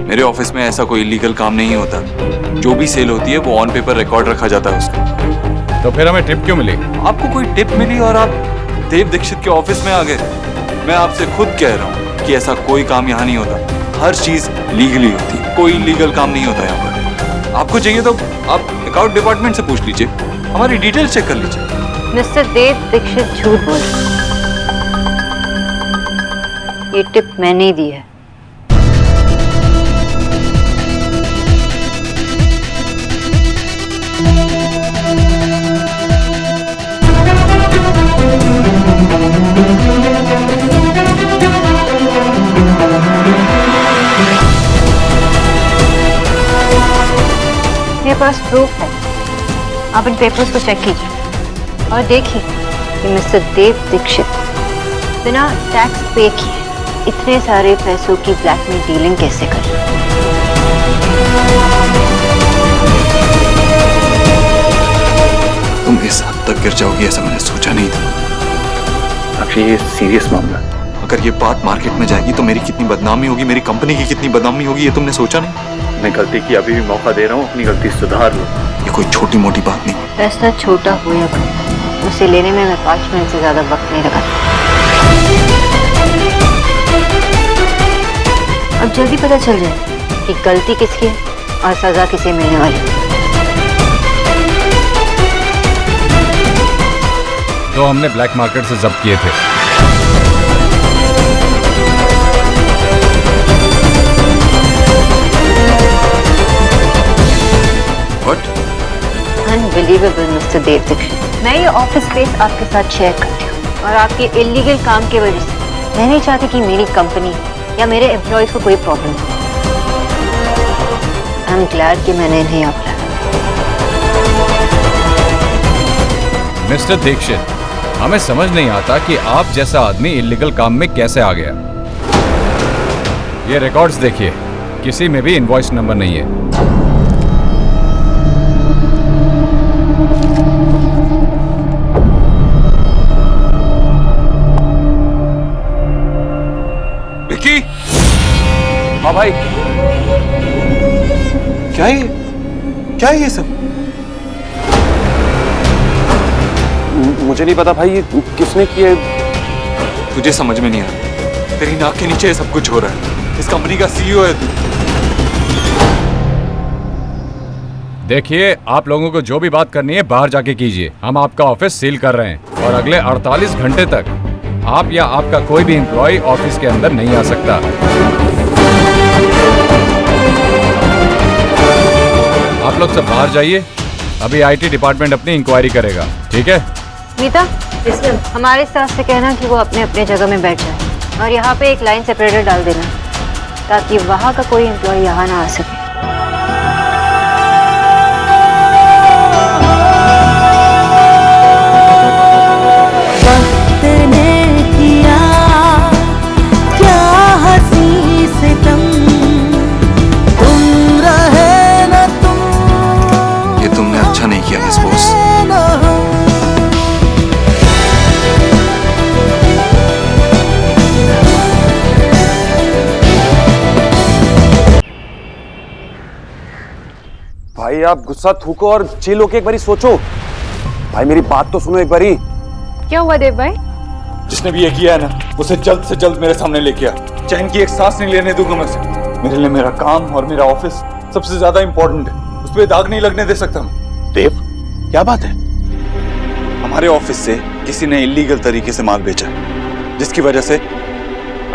मेरे ऑफिस में ऐसा कोई इलीगल काम नहीं होता। जो भी सेल होती है वो ऑन पेपर रिकॉर्ड रखा जाता है उसका। तो फिर हमें टिप क्यों मिली? आपको कोई टिप मिली और आप देव दीक्षित के ऑफिस में आ गए? मैं आपसे खुद कह रहा हूँ कि ऐसा कोई काम यहाँ नहीं होता। हर चीज लीगली होती है, कोई इलीगल काम नहीं होता यहाँ पर। आपको चाहिए तो आप अकाउंट डिपार्टमेंट से पूछ लीजिए, हमारी डिटेल्स चेक कर लीजिए। मिस्टर देव दीक्षित झूठ बोल रहे हैं। ये टिप मैंने ही दी है। मेरे पास प्रूफ है, आप इन पेपर्स को चेक कीजिए और देखिए कि मिस्टर देव दीक्षित बिना टैक्स पे किए इतने सारे पैसों की ब्लैक में डीलिंग कैसे कर रहे हैं। तुम इस हद तक गिर जाओगी ऐसा मैंने सोचा नहीं था। अक्षय ये सीरियस मामला, अगर ये बात मार्केट में जाएगी तो मेरी कितनी बदनामी होगी, मेरी कंपनी की कितनी बदनामी होगी, ये तुमने सोचा नहीं? मैं गलती की, अभी भी मौका दे रहा हूँ, अपनी गलती सुधार लो। ये कोई छोटी मोटी बात नहीं। फैसला छोटा हो या बड़ा, उसे लेने में मैं 5 मिनट से ज्यादा वक्त नहीं लगाती। अब जल्दी पता चल जाए कि गलती किसकी है और सजा किसे मिलने वाली है। तो हमने ब्लैक मार्केट से जब्त किए थे। What? अनबिलीवेबल मिस्टर देव दीक्षित। मैं ये ऑफिस स्पेस आपके साथ शेयर करती हूँ और आपके इलीगल काम की वजह से मैं नहीं चाहती कि मेरी कंपनी या मेरे एम्प्लॉयज को कोई प्रॉब्लम हो। आई एम ग्लैड कि मैंने इन्हें यहाँ बुलाया। मिस्टर दीक्षित, हमें समझ नहीं आता कि आप जैसा आदमी इलीगल काम में कैसे आ गया। ये रिकॉर्ड्स देखिए, किसी में भी इनवॉइस नंबर नहीं है। विकी! हाँ भाई, क्या है ये सब? मुझे नहीं पता भाई, ये किसने किए। तुझे समझ में नहीं आ रहा, तेरी नाक के नीचे सब कुछ हो रहा है। इस कंपनी का सीईओ है तू। देखिए, आप लोगों को जो भी बात करनी है बाहर जाके कीजिए। हम आपका ऑफिस सील कर रहे हैं और अगले 48 घंटे तक आप या आपका कोई भी एम्प्लॉय ऑफिस के अंदर नहीं आ सकता। आप लोग सब बाहर जाइए। अभी आईटी डिपार्टमेंट अपनी इंक्वायरी करेगा, ठीक है? नीता, हमारे स्टाफ से कहना कि वो अपने अपने जगह में बैठ जाए और यहाँ पे एक लाइन सेपरेटर डाल देना ताकि वहाँ का कोई एम्प्लॉय यहाँ ना आ सके। अच्छा नहीं किया मिस बॉस। भाई आप गुस्सा थूको और चिल होके एक बारी सोचो। भाई मेरी बात तो सुनो एक बारी। क्या हुआ देव भाई? जिसने भी ये किया है ना, उसे जल्द से जल्द मेरे सामने लेके आ। चैन की एक सांस नहीं लेने दूंगा मैं उसे। मेरे लिए मेरा काम और मेरा ऑफिस सबसे ज्यादा इंपॉर्टेंट है। उस पर दाग नहीं लगने दे सकता मैं। देव, क्या बात है? हमारे ऑफिस से किसी ने इलीगल तरीके से माल बेचा, जिसकी वजह से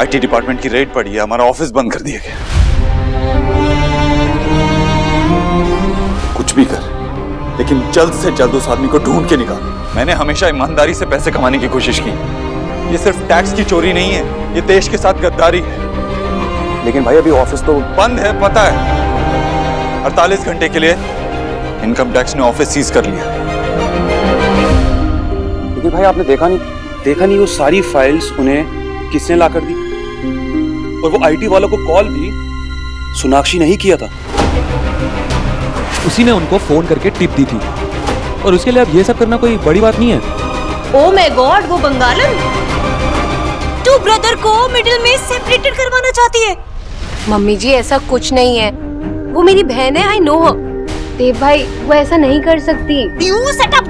आईटी डिपार्टमेंट की रेड पड़ी है। हमारा ऑफिस बंद कर दिया गया। कुछ भी कर, लेकिन जल्द से जल्द उस आदमी को ढूंढ के निकाल। मैंने हमेशा ईमानदारी से पैसे कमाने की कोशिश की। ये सिर्फ टैक्स की चोरी नहीं है, ये देश के साथ गद्दारी है। लेकिन भाई अभी ऑफिस तो बंद है, पता है। 48 घंटे के लिए इनकम टैक्स ने ऑफिस सीज कर लिया। लेकिन भाई आपने देखा नहीं वो सारी फाइल्स उन्हें किसने ला कर दी? और वो आईटी वालों को कॉल भी सोनाक्षी ने ही किया था। उसी ने उनको फोन करके टिप दी थी और उसके लिए अब ये सब करना कोई बड़ी बात नहीं है। ओह माय गॉड, वो बंगालन टू ब्रदर को मिडिल में सेपरेटेड करवाना चाहती है। मम्मी जी ऐसा कुछ नहीं है, वो मेरी बहन है, आई नो हर। देव भाई वो ऐसा नहीं कर सकती। You set up.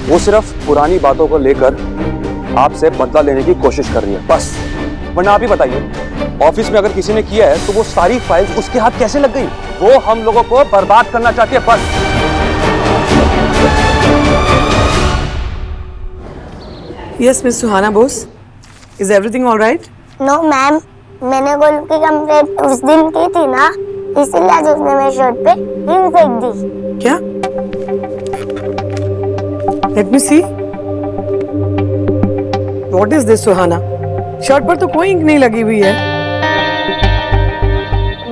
वो सिर्फ पुरानी बातों को लेकर आपसे बदला लेने की कोशिश कर रही है बस। वरना आप ही बताइए, ऑफिस में अगर किसी ने किया है तो वो सारी फाइल्स उसके हाथ कैसे लग गई? वो हम लोगों को बर्बाद करना चाहती है बस। Yes, Miss Suhana Bose. Is everything all right? No ma'am, मैंने गोलू की कंप्लेंट उस दिन की थी ना, इसीलिए आज उसने मेरे शर्ट पे हिम फेंक दी। क्या? Let me see. What is this, Suhana? Shirt पर तो कोई इंक नहीं लगी हुई है।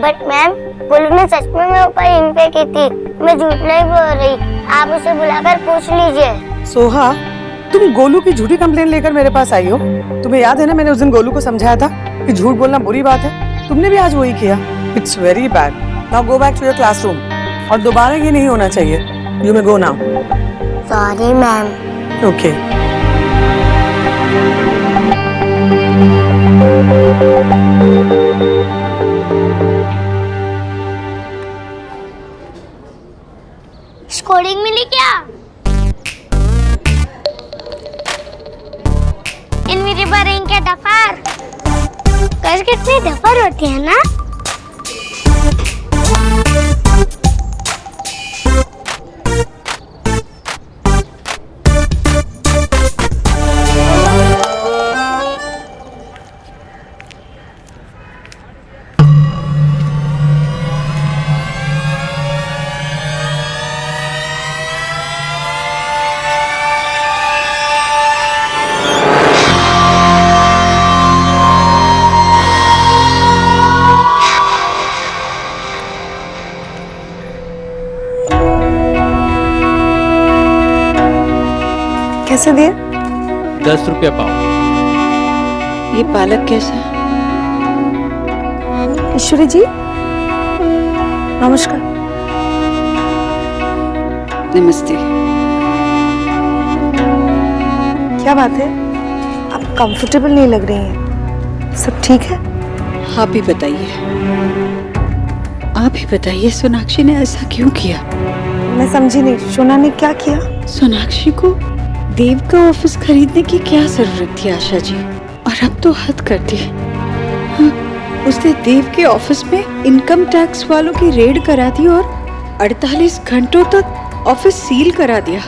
बट मैम, गोलू ने सच में मेरे ऊपर हिम फेंकी थी, मैं झूठ नहीं बोल रही। आप उसे बुलाकर पूछ लीजिए। सोहा, तुम गोलू की झूठी कंप्लेंट लेकर मेरे पास आई हो। तुम्हें याद है ना, मैंने उस दिन गोलू को समझाया था कि झूठ बोलना बुरी बात है। तुमने भी आज वही किया। It's very bad. Now go back to your classroom और दोबारा ये नहीं होना चाहिए। You may go now. Sorry ma'am. Okay. Coding मिली क्या? इनविजिबल रिंग के डफर। कल कितने डफर होते हैं ना? कैसे दिए? 10 रुपया पाव। ये पालक कैसा है? ईश्वरी जी, नमस्कार। नमस्ते। क्या बात है, आप कंफर्टेबल नहीं लग रही हैं। सब ठीक है? आप ही बताइए, आप ही बताइए, सोनाक्षी ने ऐसा क्यों किया? मैं समझी नहीं, सोना ने क्या किया? सोनाक्षी को देव का ऑफिस खरीदने की क्या जरूरत थी आशा जी? और अब तो हद कर दी। हाँ, उसने देव के ऑफिस में इनकम टैक्स वालों की रेड करा दी और 48 घंटों तक ऑफिस सील करा दिया।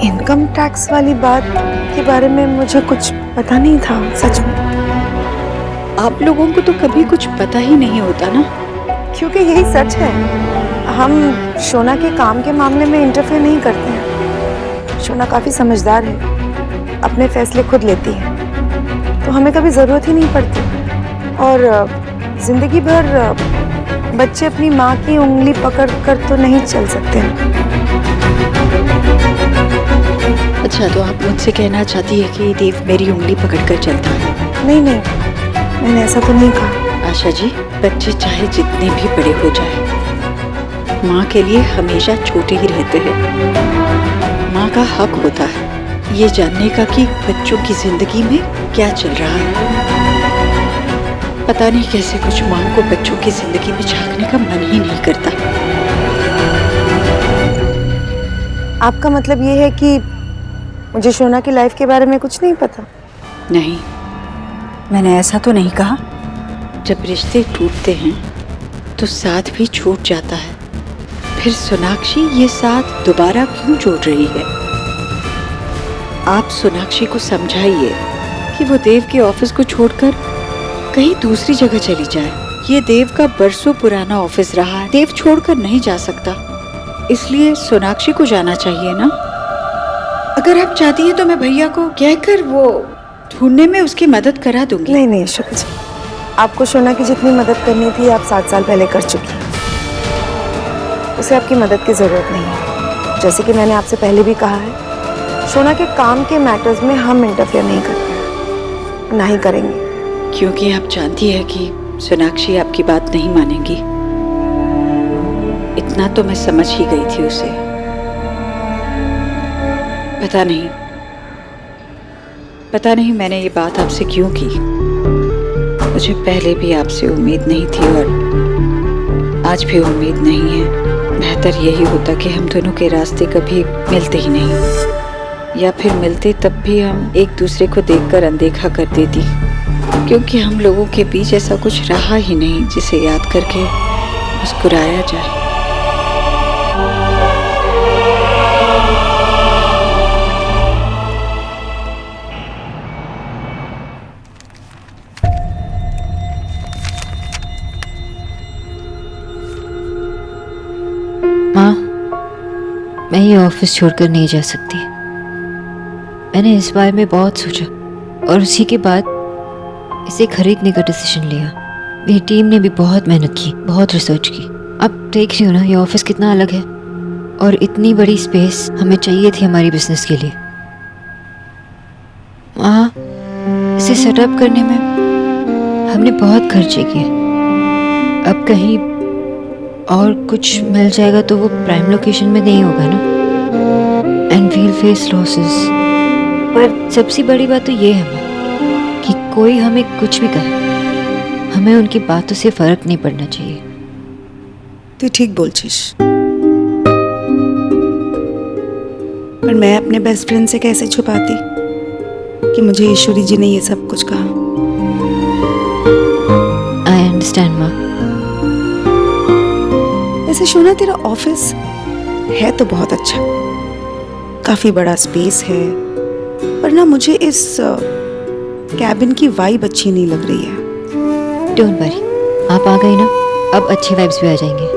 इनकम टैक्स वाली बात के बारे में मुझे कुछ पता नहीं था सच में। आप लोगों को तो कभी कुछ पता ही नहीं होता ना। क्योंकि यही सच है, हम शोना के काम के मामले में इंटरफेयर नहीं करते हैं। शोना काफी समझदार है, अपने फैसले खुद लेती है, तो हमें कभी जरूरत ही नहीं पड़ती। और जिंदगी भर बच्चे अपनी माँ की उंगली पकड़ कर तो नहीं चल सकते। अच्छा, तो आप मुझसे कहना चाहती है कि देव मेरी उंगली पकड़कर चलता है? नहीं नहीं, मैंने ऐसा तो नहीं कहा। आशा जी, बच्चे चाहे जितने भी बड़े हो जाए, माँ के लिए हमेशा छोटे ही रहते हैं। माँ का हक होता है ये जानने का कि बच्चों की जिंदगी में क्या चल रहा है। पता नहीं कैसे कुछ माँ को बच्चों की जिंदगी में झांकने का मन ही नहीं करता। आपका मतलब ये है कि मुझे शोना की लाइफ के बारे में कुछ नहीं पता? नहीं, मैंने ऐसा तो नहीं कहा। जब रिश्ते टूटते हैं तो साथ भी छूट जाता है, फिर सोनाक्षी ये साथ दोबारा क्यों जोड़ रही है? आप सोनाक्षी को समझाइए कि वो देव के ऑफिस को छोड़कर कहीं दूसरी जगह चली जाए। ये देव का बरसों पुराना ऑफिस रहा है, देव छोड़कर नहीं जा सकता, इसलिए सोनाक्षी को जाना चाहिए ना। अगर आप चाहती हैं तो मैं भैया को कहकर वो ढूंढने में उसकी मदद करा दूंगी। नहीं नहीं शुक्र जी, आपको शोना की जितनी मदद करनी थी आप 7 साल पहले कर चुकी हैं। उसे आपकी मदद की जरूरत नहीं है। जैसे कि मैंने आपसे पहले भी कहा है, शोना के काम के मैटर्स में हम इंटरफेयर नहीं करते हैं, ना ही करेंगे। क्योंकि आप जानती है कि सोनाक्षी आपकी बात नहीं मानेगी। इतना तो मैं समझ ही गई थी उसे। पता नहीं मैंने ये बात आपसे क्यों की। मुझे पहले भी आपसे उम्मीद नहीं थी और आज भी उम्मीद नहीं है। बेहतर यही होता कि हम दोनों के रास्ते कभी मिलते ही नहीं, या फिर मिलते तब भी हम एक दूसरे को देखकर अनदेखा कर देती, क्योंकि हम लोगों के बीच ऐसा कुछ रहा ही नहीं जिसे याद करके मुस्कुराया जाए। माँ, मैं ये ऑफिस छोड़कर नहीं जा सकती। मैंने इस बारे में बहुत सोचा और उसी के बाद इसे खरीदने का डिसीजन लिया। मेरी टीम ने भी बहुत मेहनत की, बहुत रिसर्च की। अब देख रही हो ना ये ऑफिस कितना अलग है, और इतनी बड़ी स्पेस हमें चाहिए थी हमारी बिजनेस के लिए। माँ, इसे सेटअप करने में हमने बहुत खर्चे किए। अब कहीं और कुछ मिल जाएगा तो वो प्राइम लोकेशन में नहीं होगा ना, एंड वील फेस लॉसेस। पर सबसे बड़ी बात तो ये है माँ कि कोई हमें कुछ भी कहे, हमें उनकी बातों से फर्क नहीं पड़ना चाहिए। तू ठीक बोल चीश, पर मैं अपने बेस्ट फ्रेंड से कैसे छुपाती कि मुझे ईश्वरी जी ने ये सब कुछ कहा। आई अंडरस्टैंड माँ। वैसे शोना, तेरा ऑफिस है तो बहुत अच्छा, काफी बड़ा स्पेस है, पर ना मुझे इस कैबिन की वाइब अच्छी नहीं लग रही है। डोंट वरी, आप आ गई ना, अब अच्छे वाइब्स भी आ जाएंगे।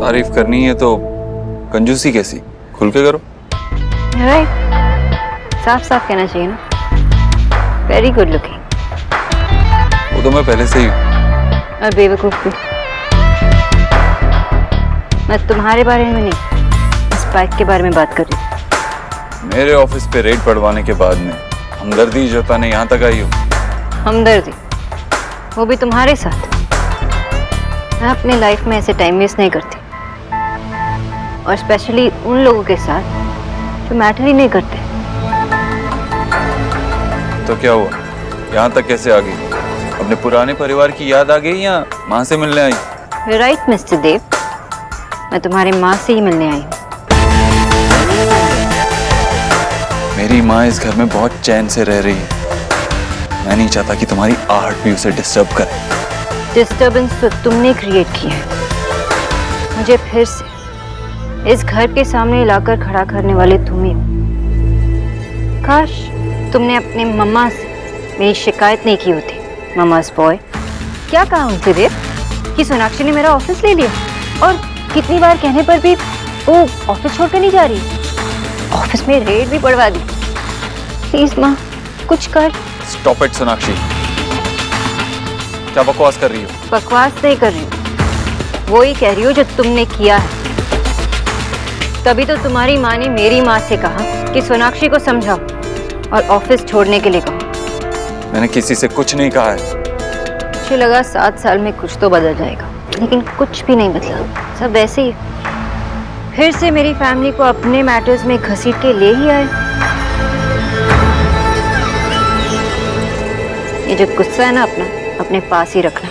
तारीफ करनी है तो कंजूसी कैसी, खुल के करो। राइट, साफ साफ कहना चाहिए ना। Very good looking. वो तो मैं पहले से ही हूँ। और बेवकूफ भी। मैं तुम्हारे बारे में नहीं, इस बाइक के बारे में बात कर रही हूँ। मेरे ऑफिस पे रेड पड़वाने के बाद में हमदर्दी जताने यहाँ तक आई हो। हमदर्दी? वो भी तुम्हारे साथ? मैं अपनी लाइफ में ऐसे टाइम वेस्ट नहीं करती, और स्पेशली उन लोगों के साथ जो मैटर ही नहीं करते। तो क्या हुआ, यहाँ तक कैसे आ गई? अपने पुराने परिवार की याद आ गई या माँ से मिलने आई? राइट मिस्टर देव, मैं तुम्हारी माँ से ही मिलने आई हूँ। मेरी माँ इस घर में बहुत चैन से रह रही है। मैं नहीं चाहता कि तुम्हारी आहट भी उसे डिस्टर्ब करे। डिस्टर्बेंस तो तुमने क्रिएट की है। मुझे फिर से इस घर के सामने लाकर खड़ा करने वाले तुम ही हो। काश तुमने अपने मम्मा से मेरी शिकायत नहीं की होती। मम्मा's बॉय। क्या कहा उनसे देव कि सोनाक्षी ने मेरा ऑफिस ले लिया, और कितनी बार कहने पर भी वो ऑफिस छोड़कर नहीं जा रही, ऑफिस में रेड भी पड़वा दी। प्लीज माँ कुछ कर। स्टॉप इट सोनाक्षी, क्या बकवास कर रही हो? बकवास नहीं कर रही हूँ, वो ही कह रही हो जो तुमने किया है। तभी तो तुम्हारी माँ ने मेरी माँ से कहा कि सोनाक्षी को समझाओ और ऑफिस छोड़ने के लिए कहो। मैंने किसी से कुछ नहीं कहा है। मुझे लगा 7 साल में कुछ तो बदल जाएगा, लेकिन कुछ भी नहीं बदला, सब वैसे ही। फिर से मेरी फैमिली को अपने मैटर्स में घसीट के ले ही आए। ये जो गुस्सा है ना अपने पास ही रखना,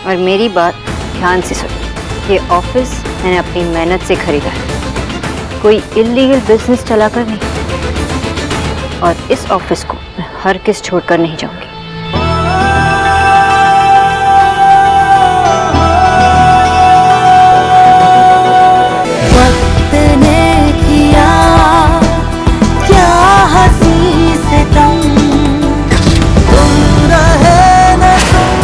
और मेरी बात ध्यान से सुनो। ये ऑफिस मैंने अपनी मेहनत से खरीदा है, कोई इलीगल बिजनेस चलाकर नहीं। और इस ऑफिस को मैं हर किस छोड़कर नहीं जाऊंगी। वक्त ने किया क्या हंसी सितम, तुम रहे न तुम,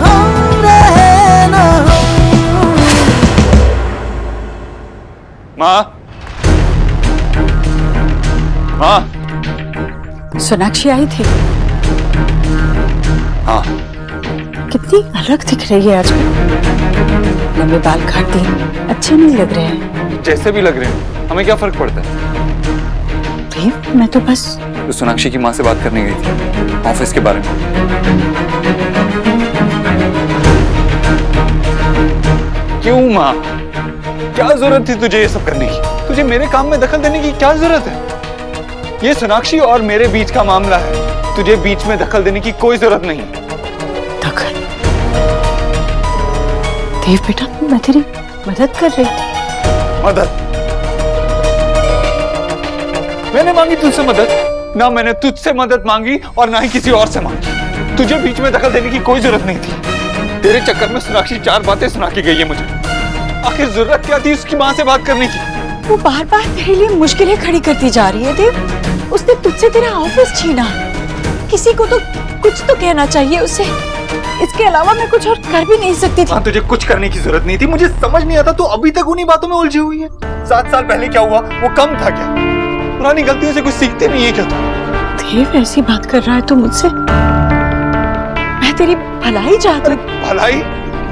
हम रहे न हम। माँ, माँ। सोनाक्षी आई थी? हाँ। कितनी अलग दिख रही है आजकल। लंबे बाल काट दिए, अच्छे नहीं लग रहे हैं। जैसे भी लग रहे हैं, हमें क्या फर्क पड़ता है? देव, मैं तो बस तो सोनाक्षी की माँ से बात करने गई थी ऑफिस के बारे में। क्यों माँ, क्या जरूरत थी तुझे ये सब करने की? तुझे मेरे काम में दखल देने की क्या जरूरत है? ये सोनाक्षी और मेरे बीच का मामला है, तुझे बीच में दखल देने की कोई जरूरत नहीं। दखल? देव बेटा, मैं तेरी मदद कर रही थी। मदद? मैंने मांगी तुझसे मदद? ना मैंने तुझसे मदद मांगी और ना ही किसी और से मांगी। तुझे बीच में दखल देने की कोई जरूरत नहीं थी। तेरे चक्कर में सोनाक्षी 4 बातें सुना के गई है मुझे। आखिर जरूरत क्या थी उसकी माँ से बात करने की? वो बार बार तेरे लिए मुश्किलें खड़ी करती जा रही है देव। उसने तुझसे तेरा ऑफिस छीना, किसी को तो कुछ तो कहना चाहिए उसे। इसके अलावा मैं कुछ और कर भी नहीं सकती थी। हाँ, तुझे कुछ करने की जरूरत नहीं थी। मुझे समझ नहीं आता, तू अभी तक उन्हीं बातों में उलझी हुई है। 7 साल पहले क्या हुआ वो कम था क्या? पुरानी गलतियों से कुछ सीखते नहीं है क्या तू? देव, ऐसी बात कर रहा है तू मुझसे? मैं तेरी भलाई चाहती हूँ। भलाई?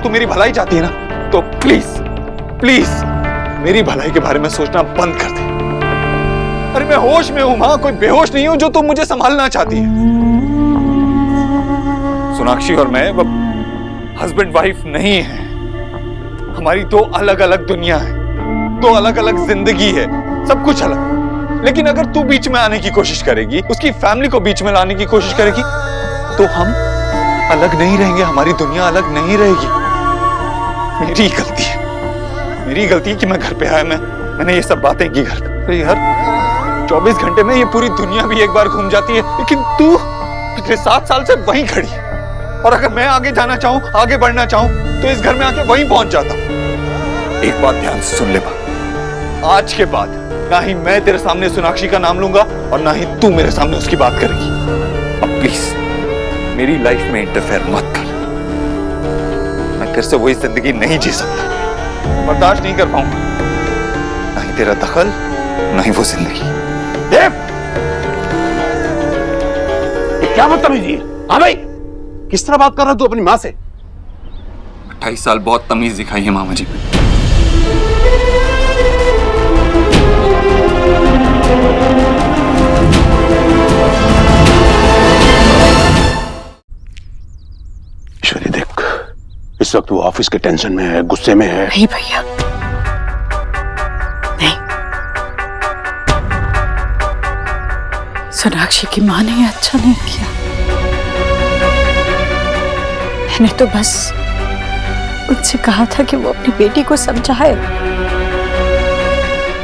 तू मेरी भलाई चाहती है ना, तो प्लीज प्लीज मेरी भलाई के बारे में सोचना बंद कर दे। अरे मैं होश में हूं माँ, कोई बेहोश नहीं हूं जो तुम मुझे संभालना चाहती है। सोनाक्षी और मैं हस्बैंड वाइफ नहीं है, हमारी 2 अलग अलग दुनिया है, 2 अलग अलग जिंदगी है, सब कुछ अलग। लेकिन अगर तू बीच में आने की कोशिश करेगी, उसकी फैमिली को बीच में लाने की कोशिश करेगी, तो हम अलग नहीं रहेंगे, हमारी दुनिया अलग नहीं रहेगी। मेरी गलती है, मेरी गलती है कि मैं घर पे आया, मैंने ये सब बातें की घर पे। हर 24 घंटे में ये पूरी दुनिया भी एक बार घूम जाती है, लेकिन तू पिछले 7 साल से वहीं खड़ी है। और अगर मैं आगे जाना चाहूं, आगे बढ़ना चाहूं, तो इस घर में आके वहीं पहुंच जाता हूं। एक बात ध्यान से सुन ले बात, आज के बाद ना ही मैं तेरे सामने सोनाक्षी का नाम लूंगा और ना ही तू मेरे सामने उसकी बात करेगी। अब प्लीज मेरी लाइफ में इंटरफेयर मत कर। मैं फिर से वही जिंदगी नहीं जी सकता, बर्दाश्त नहीं कर पाऊंगा, ना ही तेरा दखल, ना ही वो जिंदगी। देव! क्या बदतमीजी है? हाँ भाई, किस तरह बात कर रहा तू अपनी माँ से? 28 साल बहुत तमीज दिखाई है मामा जी। ईश्वरी देख, इस वक्त वो ऑफिस के टेंशन में है, गुस्से में है। नहीं भैया, नहीं। सोनाक्षी की माँ ने अच्छा नहीं किया। मैंने तो बस उनसे कहा था कि वो अपनी बेटी को समझाए,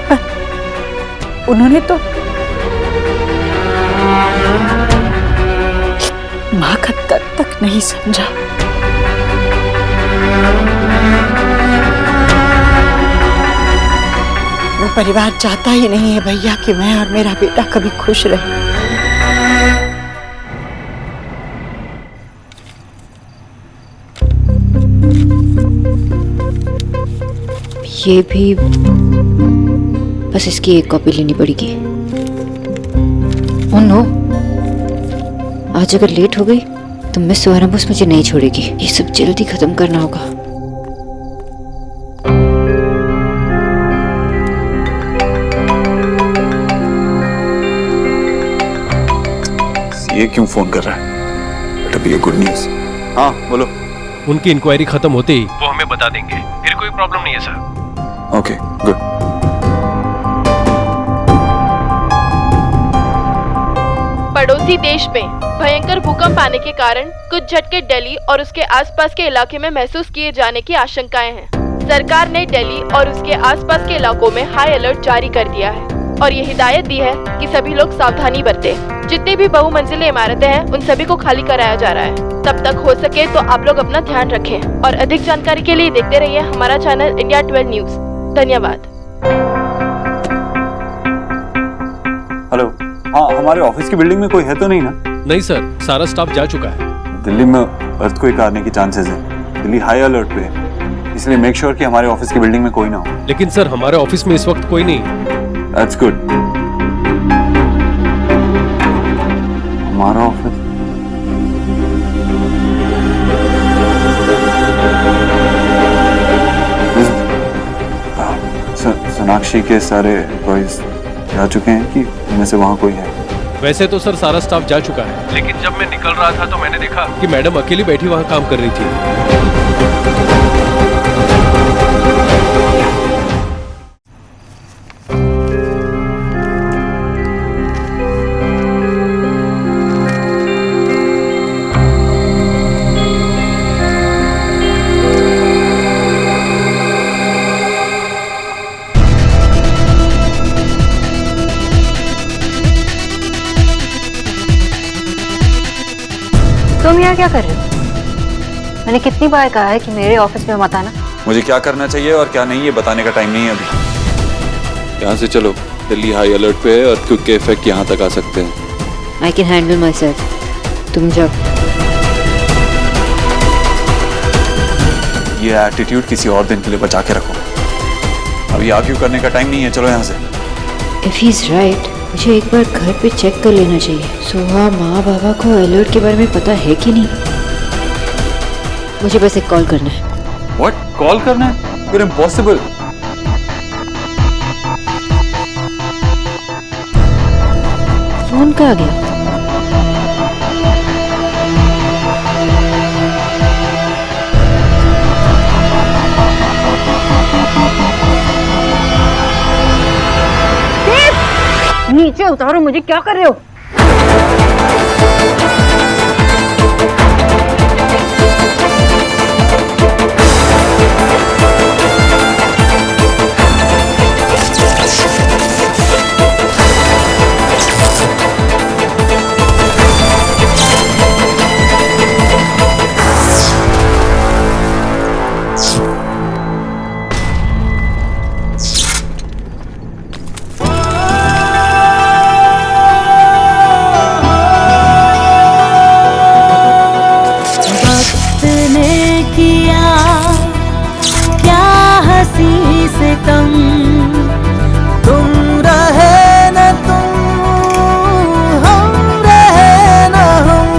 पर उन्होंने तो माँ का दर्द तक नहीं समझा। वो परिवार चाहता ही नहीं है भैया कि मैं और मेरा बेटा कभी खुश रहे। ये भी बस इसकी एक कॉपी लेनी पड़ेगी। ओह नो, आज अगर लेट हो गई तो मिस सोहराबुस मुझे नहीं छोड़ेगी। ये सब जल्दी खत्म करना होगा। ये क्यों फोन कर रहा है? बट अभी ये गुड न्यूज। हाँ बोलो। उनकी इंक्वायरी खत्म होते ही वो हमें बता देंगे, फिर कोई प्रॉब्लम नहीं है सर। Okay good. पड़ोसी देश में भयंकर भूकंप आने के कारण कुछ झटके दिल्ली और उसके आसपास के इलाके में महसूस किए जाने की आशंकाएं हैं। सरकार ने दिल्ली और उसके आसपास के इलाकों में हाई अलर्ट जारी कर दिया है और ये हिदायत दी है कि सभी लोग सावधानी बरतें। जितनी भी बहुमंजिले इमारतें हैं उन सभी को खाली कराया जा रहा है। तब तक हो सके तो आप लोग अपना ध्यान रखें और अधिक जानकारी के लिए देखते रहिए हमारा चैनल इंडिया 12 न्यूज। धन्यवाद। हेलो, हाँ हमारे ऑफिस की बिल्डिंग में कोई है तो नहीं ना? नहीं सर, सारा स्टाफ जा चुका है। दिल्ली में अर्थक्वेक आने की चांसेस है। दिल्ली हाई अलर्ट पे है, इसलिए मेक श्योर कि हमारे ऑफिस की बिल्डिंग में कोई ना हो। लेकिन सर हमारे ऑफिस में इस वक्त कोई नहीं। That's good. हमारा ऑफिस सोनाक्षी के सारे एम्प्लॉइज जा चुके हैं कि उनमें से वहाँ कोई है? वैसे तो सर सारा स्टाफ जा चुका है, लेकिन जब मैं निकल रहा था तो मैंने देखा कि मैडम अकेली बैठी वहाँ काम कर रही थी। तुम यहाँ क्या कर रहे हो? मैंने कितनी बार कहा है कि मेरे ऑफिस में मत आना। मुझे क्या करना चाहिए और क्या नहीं ये बताने का टाइम नहीं है अभी। यहाँ से चलो, दिल्ली हाई अलर्ट पे है, अर्थक्वेक के इफेक्ट यहाँ तक आ सकते हैं। I can handle my self. तुम जाओ। ये एटीट्यूड किसी और दिन के लिए बचा के रखो, अभी आर्ग्यू करने का टाइम नहीं है। चलो यहाँ से। इफ ही इज राइट, मुझे एक बार घर पे चेक कर लेना चाहिए। सोहा माँ बाबा को अलर्ट के बारे में पता है कि नहीं। मुझे बस एक कॉल करना है। What? कॉल करना है? You're impossible. फोन कहाँ गया? नीचे उतारो, मुझे क्या कर रहे हो? तुम रहे न तुम, हम रहे न हम।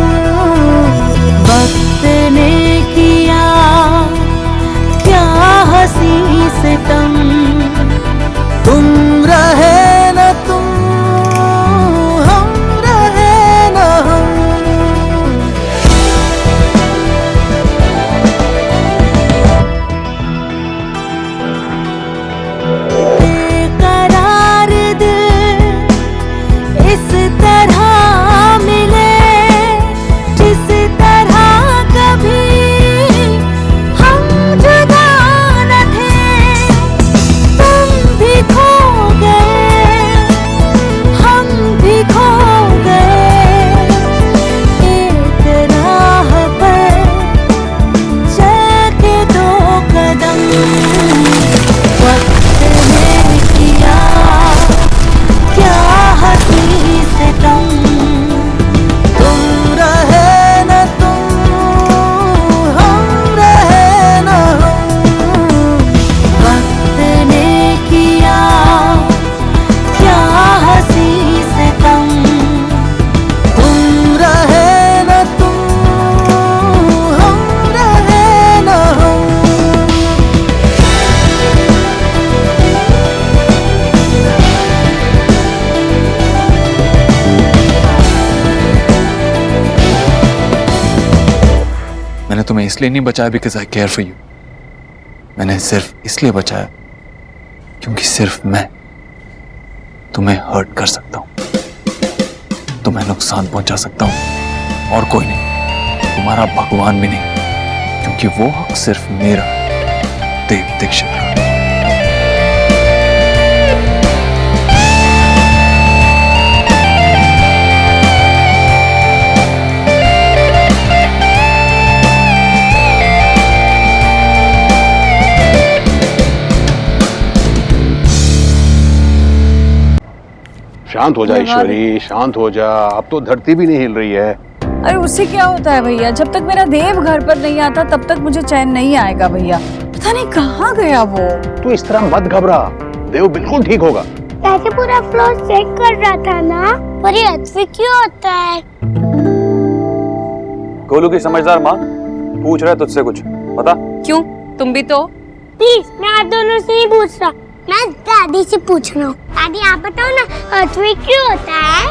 मैंने तुम्हें इसलिए नहीं बचाया because I care for you. मैंने सिर्फ इसलिए बचाया क्योंकि सिर्फ मैं तुम्हें हर्ट कर सकता हूं, तुम्हें नुकसान पहुंचा सकता हूं, और कोई नहीं, तुम्हारा भगवान भी नहीं, क्योंकि वो हक सिर्फ मेरा, देव दीक्षित का। शांत हो जा ईश्वरी, शांत हो जा। अब तो धरती भी नहीं हिल रही है। अरे उससे क्या होता है भैया, जब तक मेरा देव घर पर नहीं आता तब तक मुझे चैन नहीं आएगा भैया। पता नहीं कहाँ गया वो। तू इस तरह मत घबरा, देव बिल्कुल ठीक होगा। कैसे पूरा फ्लोर चेक कर रहा था ना, पर ये अद्भुत क्यों होता है? गोलू की समझदार माँ पूछ रहा है तुझसे कुछ, बता। क्यों, तुम भी तो? प्लीज, मैं आप दोनों से ही पूछ रहा, मैं दादी से पूछ रहा हूँ। दादी आप बताओ ना, अर्थक्वेक क्यों होता है?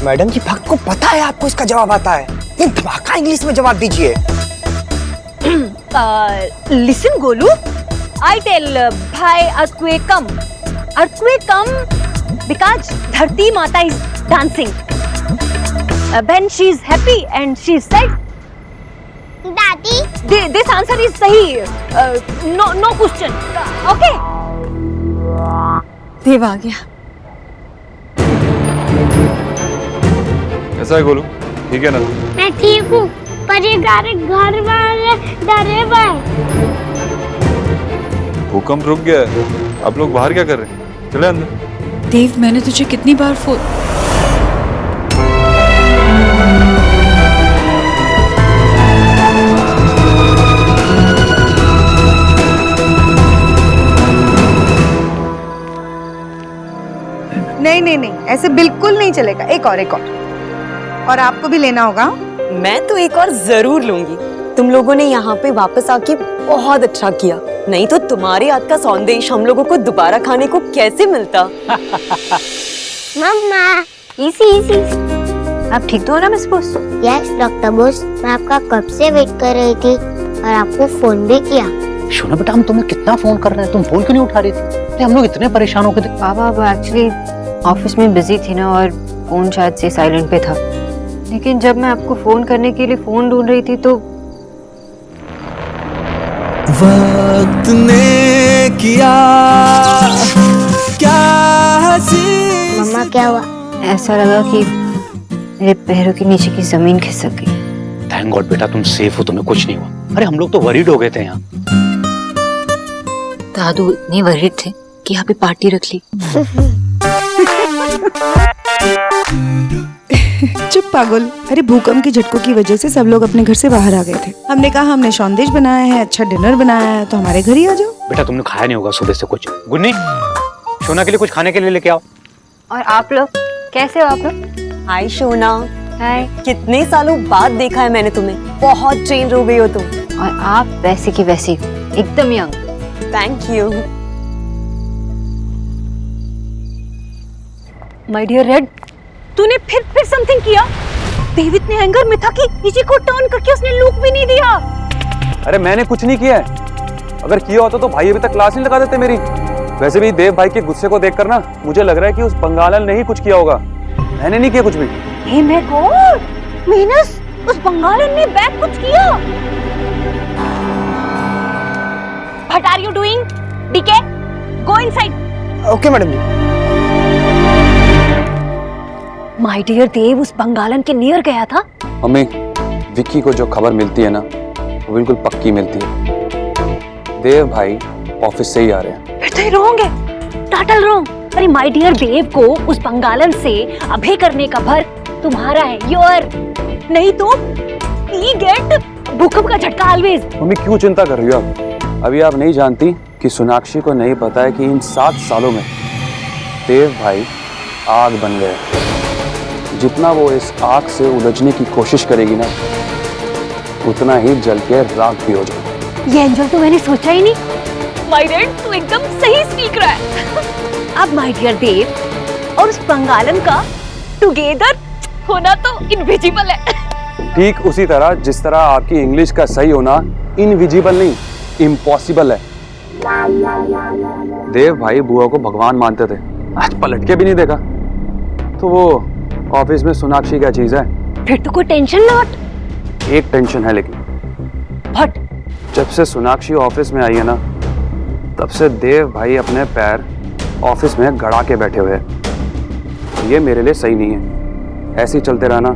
मैडम जी, भक्त को पता है आपको इसका जवाब आता है। ये धमाका इंग्लिश में जवाब दीजिए। लिसन गोलू, आई टेल भाई अर्थक्वेक कम बिकॉज धरती माता is dancing when she is happy and she is sad. दादी, this answer is सही, no question, okay? देव आ गया। कैसा है गोलू, ठीक है ना? मैं ठीक हूँ, पर ये घर वाले डरे हुए हैं। भूकंप रुक गया है, आप लोग बाहर क्या कर रहे हैं? चले अंदर। देव, मैंने तुझे कितनी बार फोन। नहीं, ऐसे बिल्कुल नहीं चलेगा। एक और आपको भी लेना होगा। मैं तो एक और जरूर लूंगी। तुम लोगों ने यहाँ पे वापस आके बहुत अच्छा किया, नहीं तो तुम्हारे हाथ का सौंदेश हम लोगों को दोबारा खाने को कैसे मिलता। मम्मा, इसी आप ठीक तो हो ना miss Bose? Yes doctor Bose, मैं आपका कब से वेट कर रही थी और आपको फोन भी किया। शोना बेटा, हम तुम्हें कितना फोन कर रहे हैं, तुम फोन क्यों नहीं उठा रही थी? अरे हम लोग इतने परेशान हो गए थे। पापा एक्चुअली ऑफिस में बिजी थी ना, और फोन शायद से साइलेंट पे था। लेकिन जब मैं आपको फोन करने के लिए फोन ढूंढ रही थी तो वक्त ने किया क्या हंसी। मम्मा, क्या हुआ? ऐसा लगा कि मेरे पैरों के नीचे की जमीन खिसक गई। थैंक गॉड बेटा, तुम सेफ हो, तुम्हें कुछ नहीं हुआ। अरे हम लोग तो वरीड हो गए थे यहाँ। दादू इतने वरीड थे कि यहाँ पे पार्टी रख ली। चुप पागल। अरे भूकंप के झटकों की वजह से सब लोग अपने घर से बाहर आ गए थे। हमने कहा हमने सौंदेश बनाया है, अच्छा डिनर बनाया है, तो हमारे घर ही आ जाओ। बेटा तुमने खाया नहीं होगा सुबह से कुछ। गुन्नी, शोना के लिए कुछ खाने के लिए लेके आओ। और आप लोग कैसे हो? आप लोग? हाय शोना। हाय। कितने सालों बाद देखा है मैंने तुम्हें, बहुत चेंज हो गई हो तुम। और आप वैसे की वैसी, एकदम young. Thank you. My dear red, तूने फिर समथिंग किया। देव इतने एंगर में था कि नीचे को टर्न करके उसने लुक भी नहीं दिया। अरे मैंने कुछ नहीं किया है, अगर किया होता तो भाई अभी तक क्लास नहीं लगा देते मेरी। वैसे भी देव भाई के गुस्से को देखकर ना मुझे लग रहा है कि उस बंगालन ने ही कुछ किया होगा, मैंने नहीं किया कुछ भी। हे माय गॉड, मीनस उस बंगालन ने बैक कुछ किया। What are you doing? DK, go inside. Okay madam ji. My dear Dev उस बंगालन के नियर गया था। मम्मी, विक्की को जो खबर मिलती है ना वो बिल्कुल पक्की मिलती है। देव भाई ऑफिस से ही आ रहे हैं। फिर तो ये रॉन्ग है, टोटल रॉन्ग। अरे माय डियर देव को उस बंगालन से अभय करने का भर तुम्हारा है, योर। नहीं तो ही गेट भूकंप का झटका ऑलवेज। मम्मी क्यों चिंता कर रही हो आप? अभी आप नहीं जानती कि सोनाक्षी को नहीं पता है कि इन 7 सालों में देव भाई आग बन गए। जितना वो इस आग से उलझने की कोशिश करेगी ना, उतना ही जल के राख भी हो जाएगा। ये एंजल तो मैंने सोचा ही नहीं। माय रेड, तू एकदम सही स्पीक रहा है। अब माय डियर देव और उस बंगालन का टुगेदर होना तो इनविजिबल है। ठीक उसी तरह जिस तरह आपकी इंग्लिश का सही होना इनविजिबल नहीं, इम्पॉसिबल है। देव भाई बुआ को भगवान मानते थे, आज पलट के भी नहीं देखा। तो वो ऑफिस में सोनाक्षी क्या चीज है? फिर तो कोई टेंशन ना हट। एक टेंशन है लेकिन, हट। जब से सोनाक्षी ऑफिस में आई है ना, तब से देव भाई अपने पैर ऑफिस में गड़ा के बैठे हुए हैं। ये मेरे लिए सही नहीं है। ऐसे ही चलते रहना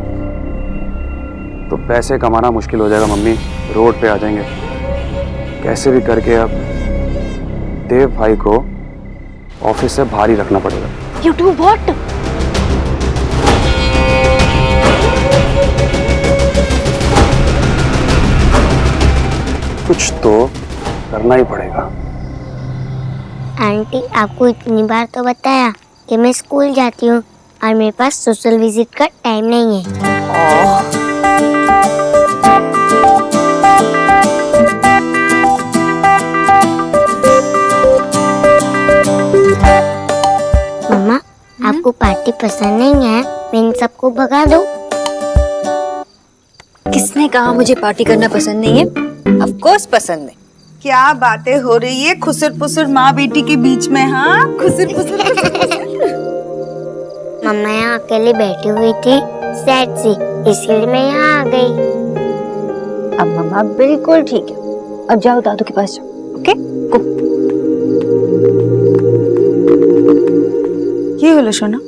तो पैसे कमाना मुश्किल हो जाएगा मम्मी, रोड पे आ जाएंगे। कैसे भी करके अब देव भाई को ऑफिस से बाहर ही रखना पड़ेगा। You do what? कुछ तो करना ही पड़ेगा। आंटी, आपको इतनी बार तो बताया कि मैं स्कूल जाती हूँ और मेरे पास सोशल विजिट का टाइम नहीं है। मम्मा, आपको पार्टी पसंद नहीं है? मैं इन सबको भगा दूँ? किसने कहा मुझे पार्टी करना पसंद नहीं है? ऑफ कोर्स पसंद है। क्या बातें हो रही है खुसर पुसर माँ बेटी के बीच में? हाँ, खुसर पुसर। मम्मा यहाँ अकेले बैठी हुई थी, सैड सी, इसलिए मैं यहाँ आ गई। अब मम्मा बिल्कुल ठीक है। अब जाओ दादू के पास जाओ, ओके? ये होलो सोना,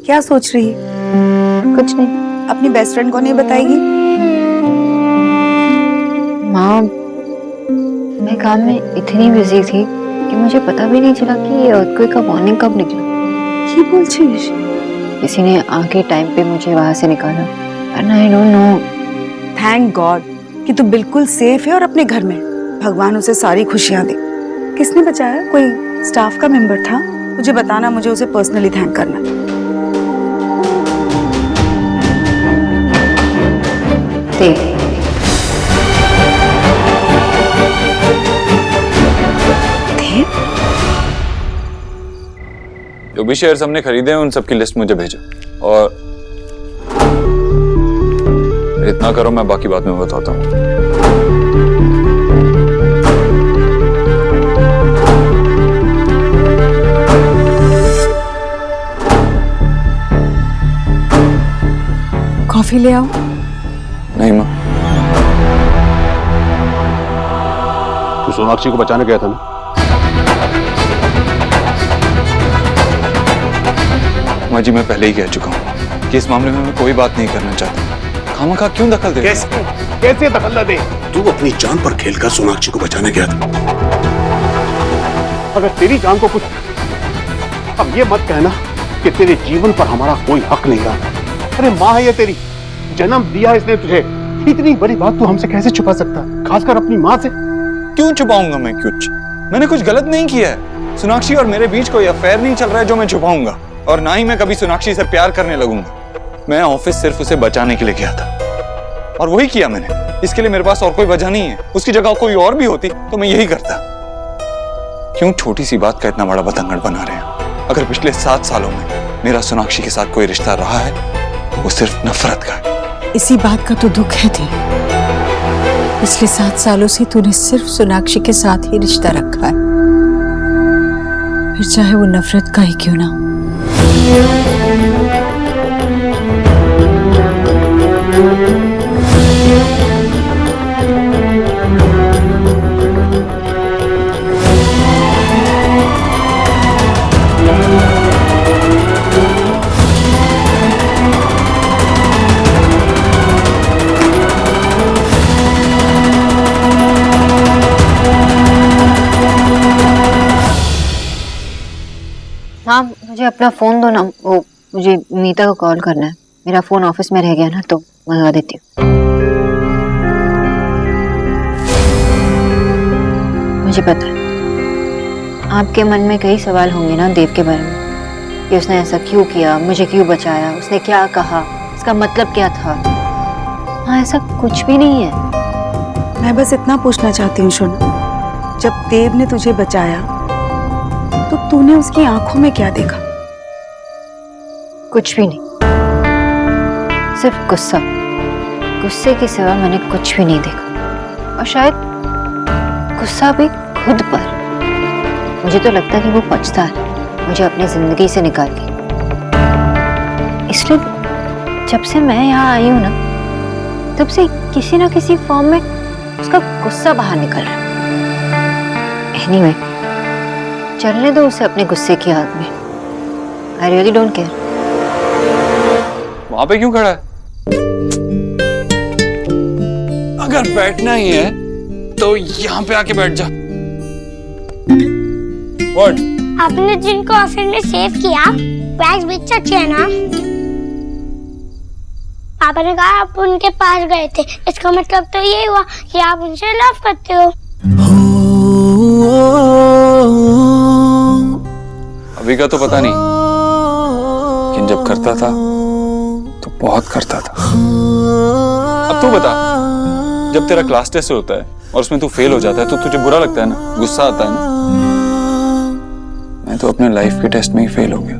क्या सोच रही है? कुछ नहीं। अपनी बेस्ट फ्रेंड को नहीं बताएगी? माँ, मैं काम में इतनी बिजी थी कि मुझे पता भी नहीं चला कि ये अर्थक्वेक का वार्निंग कब निकला। ये बोल चीज किसी ने आके टाइम पे मुझे वहां से निकाला। And I don't know. Thank God कि तू बिल्कुल सेफ है और अपने घर में। भगवान उसे सारी खुशियां दे। किसने बचाया? कोई स्टाफ का मेंबर था? मुझे बताना, मुझे उसे पर्सनली थैंक करना। देख, जो भी शेयर्स हमने खरीदे हैं उन सबकी लिस्ट मुझे भेजो, और इतना करो, मैं बाकी बात में बताता हूँ। कॉफी ले आओ। नहीं माँ, तू सोनाक्षी को बचाने गया था ना? माँ जी, मैं पहले ही कह चुका हूँ कि इस मामले में मैं कोई बात नहीं करना चाहता। खामखा क्यों दखल दे? कैसे दखल दे? तू अपनी जान पर खेलकर सोनाक्षी को बचाने गया था। अगर तेरी जान को कुछ, अब ये मत कहना कि तेरे जीवन पर हमारा कोई हक नहीं रहा। अरे माँ है ये तेरी, जन्म दिया इसने तुझे। इतनी बड़ी बात तू हमसे कैसे छुपा सकता है, खासकर अपनी माँ से? क्यों छुपाऊंगा मैं कुछ? मैंने कुछ गलत नहीं किया है। सोनाक्षी और मेरे बीच कोई अफेयर नहीं चल रहा है जो मैं छुपाऊंगा, और ना ही मैं कभी सोनाक्षी से प्यार करने लगूंगा। मैं ऑफिस सिर्फ उसे बचाने के लिए गया था, और वही किया मैंने। इसके लिए मेरे पास और कोई वजह नहीं है। उसकी जगह कोई और भी होती तो मैं यही करता। क्यों छोटी सी बात का इतना बड़ा बतंगड़ बना रहे हैं? अगर पिछले 7 सालों में मेरा सोनाक्षी के साथ कोई रिश्ता रहा है तो वो सिर्फ नफरत का है। इसी बात का तो दुख है दी। पिछले 7 सालों से तूने सिर्फ सोनाक्षी के साथ ही रिश्ता रखा है, फिर चाहे वो नफरत का ही क्यों ना हो। हाँ, मुझे अपना फोन दो ना। वो मुझे मीता को कॉल करना है। मेरा फोन ऑफिस में रह गया ना, तो मंगवा देती हूँ। मुझे पता है आपके मन में कई सवाल होंगे ना देव के बारे में, कि उसने ऐसा क्यों किया, मुझे क्यों बचाया, उसने क्या कहा, इसका मतलब क्या था। हाँ, ऐसा कुछ भी नहीं है। मैं बस इतना पूछना चाहती हूँ सोना, जब देव ने तुझे बचाया तो तूने उसकी आंखों में क्या देखा? कुछ भी नहीं। सिर्फ गुस्सा, गुस्से के सिवा मैंने कुछ भी नहीं देखा। और शायद गुस्सा भी खुद पर। मुझे तो लगता कि वो पछता है मुझे अपनी जिंदगी से निकाल के। इसलिए जब से मैं यहाँ आई हूँ ना, तब से किसी ना किसी फॉर्म में उसका गुस्सा बाहर निकल रहा है। एनीवे, चलने दो उसे अपने गुस्से की आग में। I really don't care. वहां पे क्यों खड़ा है? अगर बैठना ही है तो यहाँ पे आके बैठ जा। What? आपने जिनको ऑफिस में सेव किया बैग्स बेच सकते हैं ना? पापा ने कहा आप उनके पास गए थे, इसका मतलब तो ये हुआ कि आप उनसे लव करते हो। अभी का तो पता नहीं, लेकिन जब करता था तो बहुत करता था। अब तू बता, जब तेरा क्लास टेस्ट होता है और उसमें तू फेल हो जाता है तो तुझे बुरा लगता है ना, गुस्सा आता है ना? मैं तो अपने लाइफ के टेस्ट में ही फेल हो गया।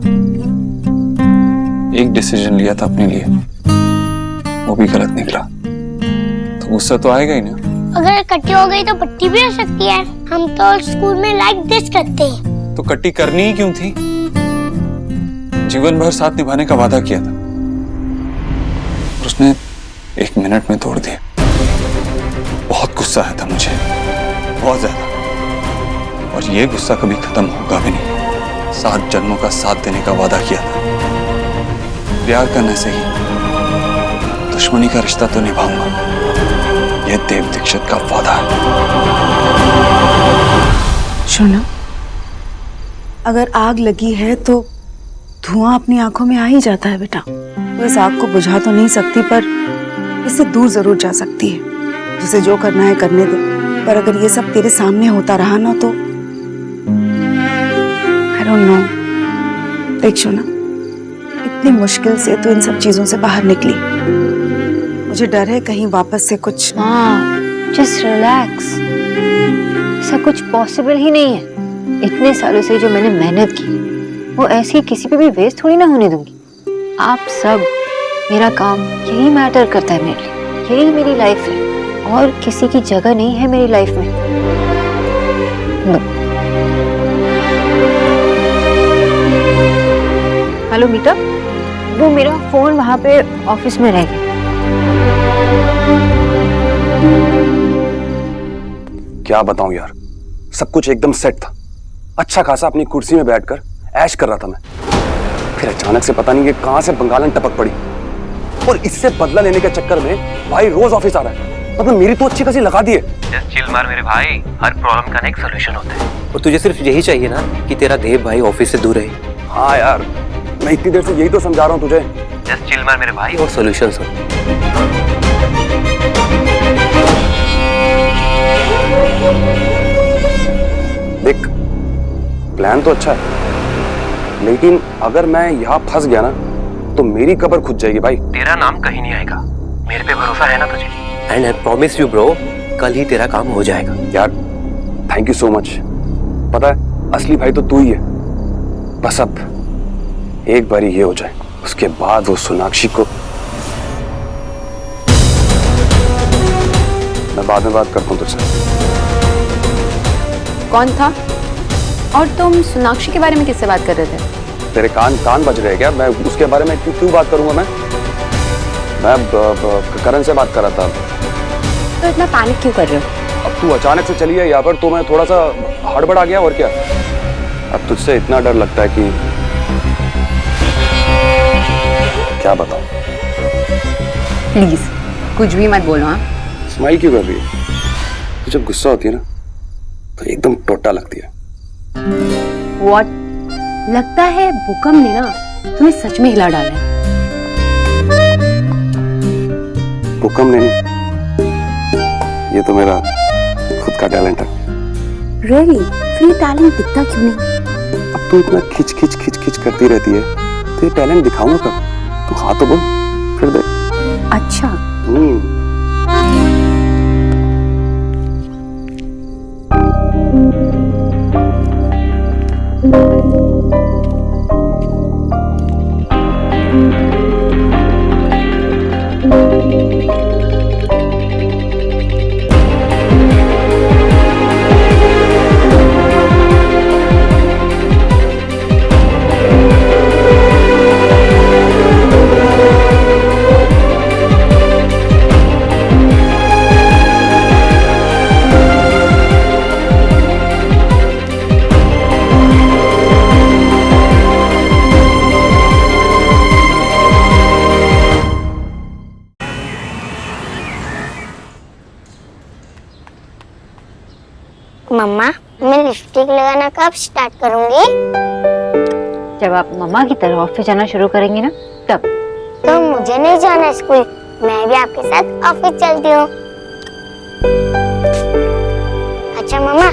एक डिसीजन लिया था अपने लिए, वो भी गलत निकला, तो गुस्सा तो आएगा ही ना। अगर इकट्ठी हो गई तो पट्टी भी हो सकती है। हम तो स्कूल में लाइक दिस करते हैं। तो कट्टी करनी ही क्यों थी? जीवन भर साथ निभाने का वादा किया था और उसने 1 मिनट में तोड़ दिया। बहुत गुस्सा आया था मुझे, बहुत ज्यादा। और ये गुस्सा कभी खत्म होगा भी नहीं। 7 जन्मों का साथ देने का वादा किया था। प्यार करने से ही दुश्मनी का रिश्ता तो निभाऊंगा, यह देव दीक्षित का वादा है। सुनो, अगर आग लगी है तो धुआं अपनी आंखों में आ ही जाता है बेटा। तो इस आग को बुझा तो नहीं सकती, पर इससे दूर जरूर जा सकती है। जिसे जो करना है करने दे, पर अगर ये सब तेरे सामने होता रहा ना तो आई डोंट नो। देख सुना, इतनी मुश्किल से तू इन सब चीजों से बाहर निकली। मुझे डर है कहीं वापस से कुछ। हाँ, जस्ट रिलैक्स। ऐसा कुछ पॉसिबल ही नहीं है। इतने सालों से जो मैंने मेहनत की वो ऐसी किसी पे भी वेस्ट थोड़ी ना होने दूंगी। आप सब, मेरा काम यही मैटर करता है मेरे लिए। यही मेरी लाइफ है और किसी की जगह नहीं है मेरी लाइफ में। नो। हेलो मीता, वो मेरा फोन वहां पे ऑफिस में रह गया। क्या बताऊं यार, सब कुछ एकदम सेट था। अच्छा खासा अपनी कुर्सी में बैठकर ऐश कर रहा था मैं। फिर अचानक से पता नहीं ये कहां से बंगालन टपक पड़ी और इससे बदला लेने के चक्कर में भाई रोज ऑफिस आ रहा है। मतलब मेरी तो अच्छी खासी लगा दी है। जस्ट चिल मार मेरे भाई, हर प्रॉब्लम का एक सॉल्यूशन होता है। और तुझे सिर्फ यही चाहिए ना कि तेरा देव भाई ऑफिस से दूर रहे। हाँ यार, मैं इतनी देर से यही तो समझा रहा हूँ तुझे। जस्ट चिल मार मेरे भाई और सॉल्यूशंस हो। देख, प्लान तो अच्छा है, लेकिन अगर मैं यहाँ फंस गया ना तो मेरी कब्र खुद जाएगी भाई। तेरा नाम कहीं नहीं आएगा, मेरे पे भरोसा है ना तुझे? And I promise you bro, कल ही तेरा काम हो जाएगा। यार थैंक यू सो मच। पता है असली भाई तो तू ही है। बस अब एक बारी ये हो जाए, उसके बाद वो सोनाक्षी को मैं बाद में बात करता हूँ तुझसे। कौन था? और तुम सोनाक्षी के बारे में किससे बात कर रहे थे? तेरे कान बज रहे हैं क्या? मैं उसके बारे में क्यों बात करूंगा? मैं करण से बात कर रहा था। तो इतना पैनिक क्यों कर रहे हो? अब तू अचानक से चली है यहाँ पर तो मैं थोड़ा सा हड़बड़ा गया। और क्या, अब तुझसे इतना डर लगता है कि क्या बताऊं। प्लीज कुछ भी मत बोलो। हाँ, स्माइल क्यों कर रही है? तू जब गुस्सा होती है ना तो एकदम टोटा लगती है। What? लगता है भूकंप ने ना तुम्हें सच में हिला डाला है। भूकंप ने नहीं, ये तो मेरा खुद का टैलेंट है। Really? फिर ये टैलेंट दिखता क्यों नहीं? अब तू इतना खिंच खिंच करती रहती है तो ये टैलेंट दिखाऊंगा कब? तू हाँ तो बोल, फिर देख। अच्छा। मम्मा, मैं लिपस्टिक लगाना कब स्टार्ट करूंगी? जब आप मम्मा की तरह ऑफिस जाना शुरू करेंगी ना, तब। तो मुझे नहीं जाना स्कूल, मैं भी आपके साथ ऑफिस चलती हूँ। अच्छा मम्मा,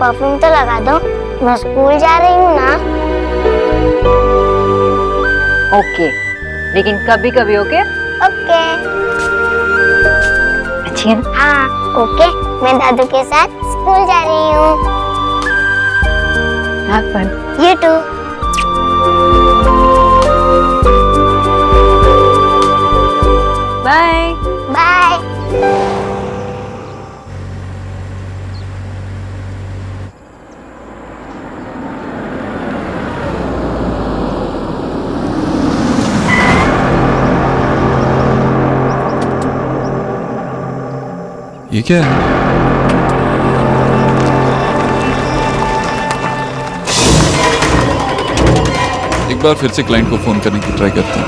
परफ्यूम तो लगा दो, मैं स्कूल जा रही हूँ ना। ओके, लेकिन कभी कभी ओके? ओके। अच्छी है ना? हाँ, ओके। मैं दादू के साथ स्कूल जा रही हूँ। Have fun. You too. Bye. Bye. ये क्या है? एक बार फिर से क्लाइंट को फोन करने की ट्राई करते हैं।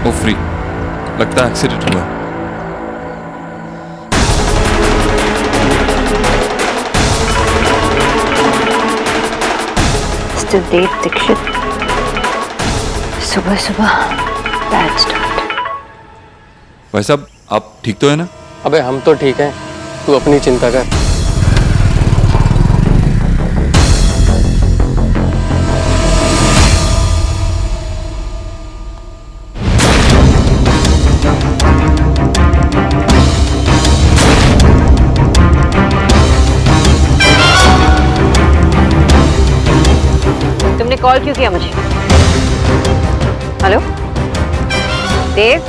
ओ फ्री, लगता है एक्सीडेंट हुआ। Mr. Dev Dixit, सुबह सुबह बैड स्टार्ट। भाई साहब, आप ठीक तो है ना? अबे हम तो ठीक हैं, तू अपनी चिंता कर। तुमने कॉल क्यों किया मुझे? हेलो देव?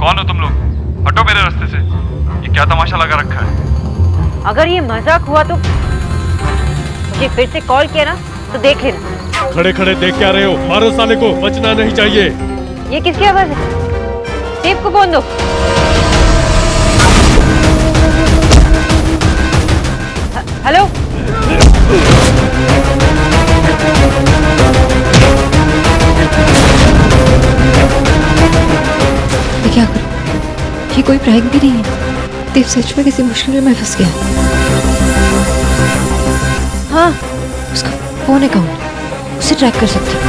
कौन हो तुम लोग? हटो मेरे रास्ते से। ये क्या तमाशा लगा रखा है? अगर ये मजाक हुआ तो मुझे फिर से कॉल किया ना तो देख लेना। खड़े खड़े देख क्या रहे हो? मारो साले को, बचना नहीं चाहिए। ये किसकी आवाज है? देव को फोन दो। हेलो? मैं क्या करूं? ये कोई प्रैंक भी नहीं है। देव सच में किसी मुश्किल में फंस गया। हाँ, उसका फोन है, कौन उसे ट्रैक कर सकती हूँ।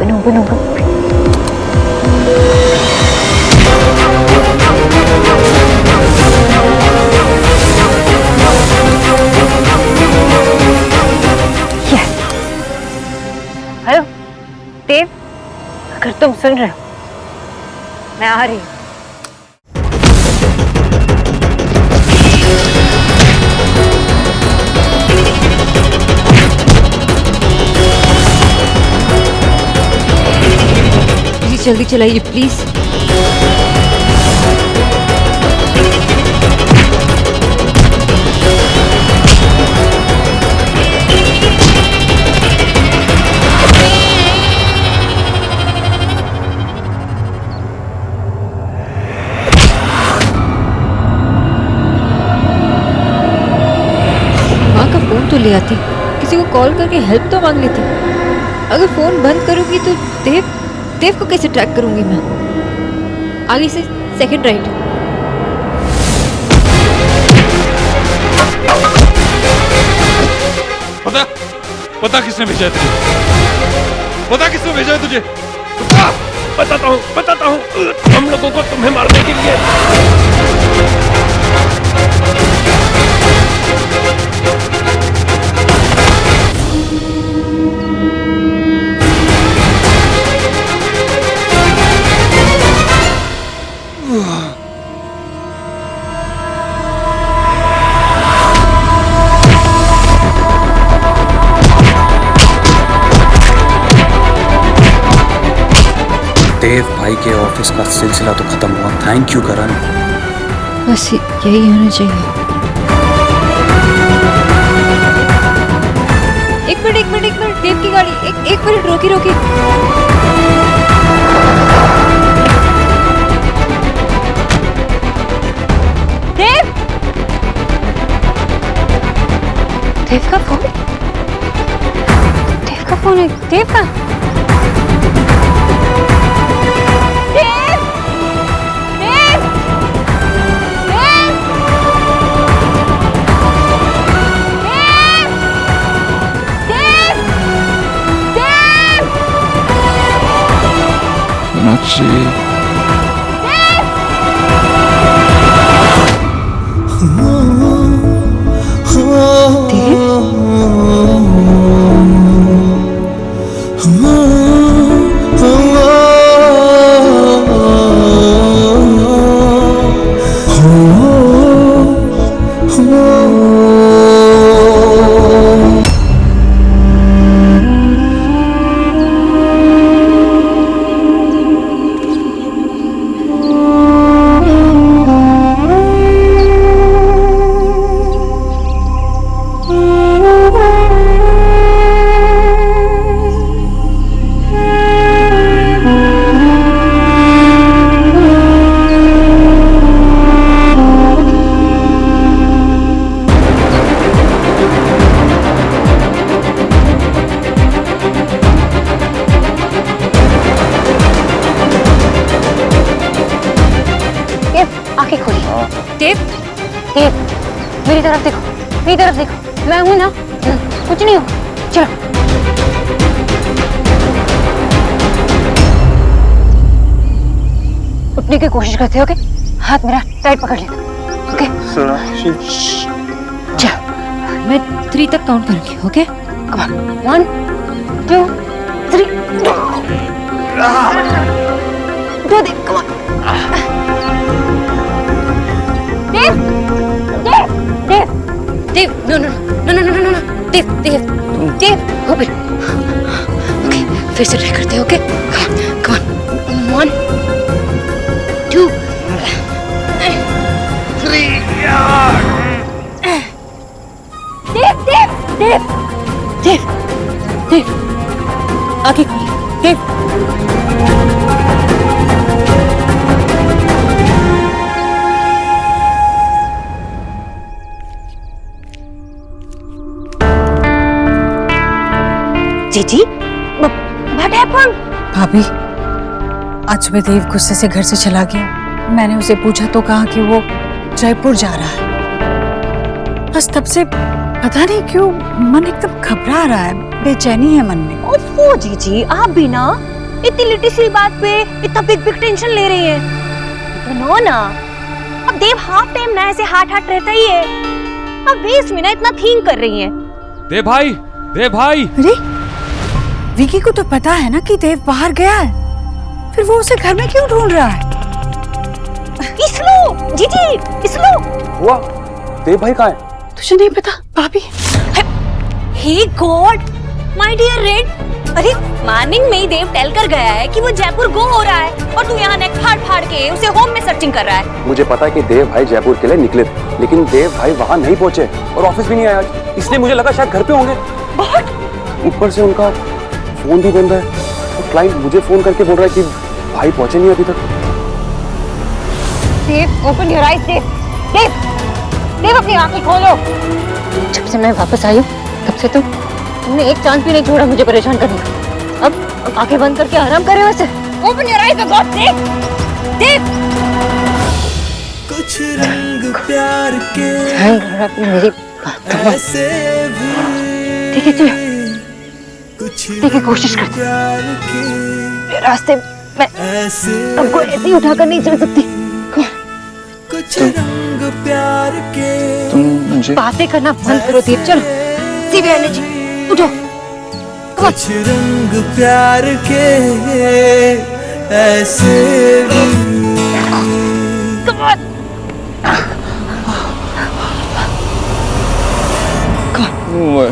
बनो हेलो देव, अगर तुम सुन रहे हो, मैं आ रही हूँ। जल्दी चलाइए प्लीज। माँ का फोन तो ले आती, किसी को कॉल करके हेल्प तो मांग लेती। अगर फोन बंद करूंगी तो देव को कैसे ट्रैक करूंगी मैं? आगे से सेकंड राइट। पता किसने भेजा है तुझे? पता किसने भेजा है तुझे? बताता हूँ हम लोगों को तुम्हें मारने के लिए। देव भाई के ऑफिस का सिलसिला तो खत्म हुआ। थैंक यू करण। बस यही होना चाहिए। एक मिनट देव की गाड़ी। एक मिनट रोकी। देव का फोन है। देव का मीनाक्षी, देव, मेरी तरफ देखो, मैं हूं ना, कुछ नहीं होगा। चलो। उठने की कोशिश करते हो, ओके? हाथ मेरा टाइट पकड़ लेना, ओके? चलो, मैं 3 तक काउंट करूंगी, ओके? कम ऑन, 1 2 3 दो Dev, come on. Dev, no, Dev, okay, फिर से ट्राई करते हैं, ओके? Come on, 1 2 3 देव, आगे देव। जीजी, what happened? भाभी, आज सुबह देव गुस्से से घर से चला गया। मैंने उसे पूछा तो कहा कि वो जयपुर जा रहा है। बस तब से पता नहीं क्यों मन एकदम घबरा रहा है, बेचैनी है मन में। ओफो जीजी, आप भी ना इतनी लिटी सी बात पे इतना बिग टेंशन ले रही हैं। तो नो ना, अब देव हाफ टाइम ना ऐसे हार्ट रहता ही है। अब वेस्ट में ना इतना थिंक कर रही हैं। देव भाई। अरे विकी को तो पता है ना कि देव बाहर गया है, फिर वो उसे घर में क्यों ढूंढ रहा है? इसलो, जीजी, इसलो। हुआ, देव भाई कहाँ है? तुझे नहीं पता भाभी? हे गॉड, माय डियर रेड। अरे मॉर्निंग में ही देव टेल कर गया है कि वो जयपुर गो हो रहा है और तू यहाँ नेक फाड़ के उसे होम में सर्चिंग कर रहा है। मुझे पता है कि देव भाई जयपुर के लिए निकले थे, लेकिन देव भाई वहाँ नहीं पहुँचे और ऑफिस भी नहीं आया, इसलिए मुझे लगा शायद घर पे होंगे। ऊपर से उनका फोन भी बंद है और क्लाइंट मुझे फोन करके बोल रहा है कि भाई पहुंचे नहीं अभी तक। देव, ओपन योर आईज, देव, अपनी आंखें खोलो। जब से मैं वापस आई हूँ तब से तुमने एक चांस भी नहीं छोड़ा मुझे परेशान करने का। अब आंखें बंद करके आराम करे वैसे। ओपन योर आईज, गॉड, देव। कुछ रंग प्यार के मेरी बात ठीक है, चलो देखिए, कोशिश करते हैं। रास्ते में हमको ऐसे ही उठाकर नहीं चल सकती। कुछ रंग प्यार के तुम मुझे बातें करना बंद करो देव, चलो सीधे एनर्जी, उठो। कुछ रंग प्यार के ऐसे भी। Come on.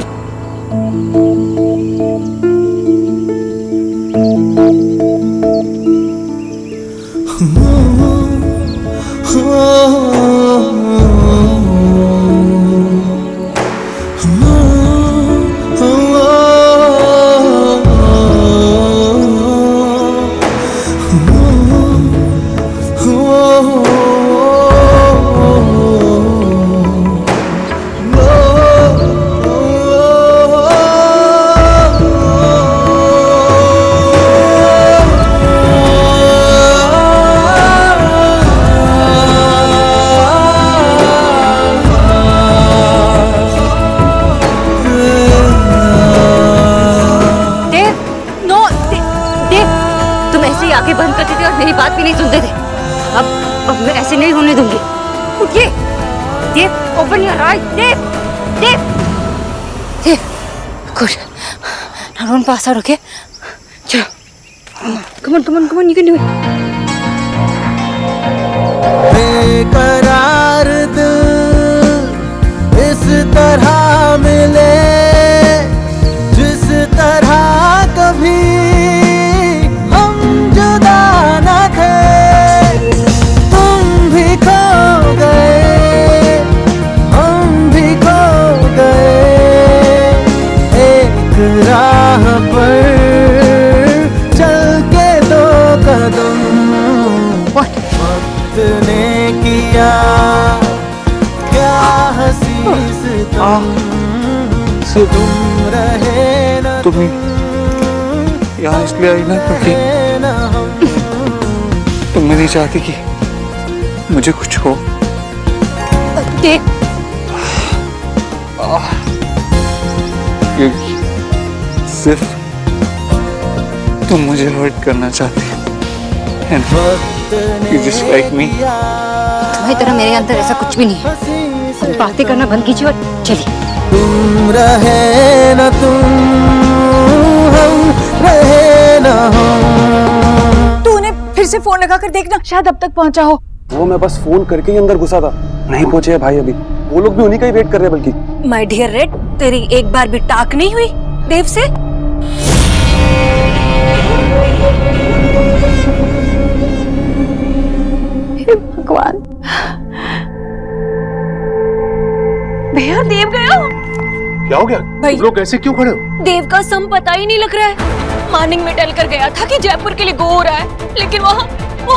देव, तुम ऐसे ही आंखें बंद करते थे और मेरी बात भी नहीं सुनते थे। अब मैं ऐसे नहीं होने दूंगी। उठिए Dev, open your eyes. Dev, Dev, Dev, good. Now don't pass out, okay? चलो, come on, come on, come on, you can do it. बेकरार दिल इस तरह मिले जिस तरह कभी हम जुदा न थे। तुम भी खो गए, हम भी खो गए, एक राह पर चल के दो कदम वक्त ने किया क्या हंसी सितम, तुम रहे न तुम यहाँ इसलिए आई ना क्योंकि तुम नहीं चाहती कि मुझे कुछ हो। देव, क्योंकि सिर्फ तुम मुझे हर्ट करना चाहती हो। You just like me. तुम्हारी तरह मेरे अंदर ऐसा कुछ भी नहीं है। अब बातें करना बंद कीजिए और चलिए। तुम रहे न तुम, हम रहे न हम। तू उन्हें फिर से फोन लगा कर देखना, शायद अब तक पहुंचा हो। वो मैं बस फोन करके ही अंदर घुसा था, नहीं पहुंचे हैं भाई अभी। वो लोग भी उन्हीं का ही वेट कर रहे हैं बल्कि। माय डियर रेड, तेरी एक बार भी टाक नहीं हुई देव से? भगवान, भैया देव गया। क्या हो गया? भाई, तुम लोग ऐसे क्यों खड़े हो? देव का सम पता ही नहीं लग रहा है। मॉर्निंग में टल कर गया था कि जयपुर के लिए गो हो रहा है, लेकिन वहाँ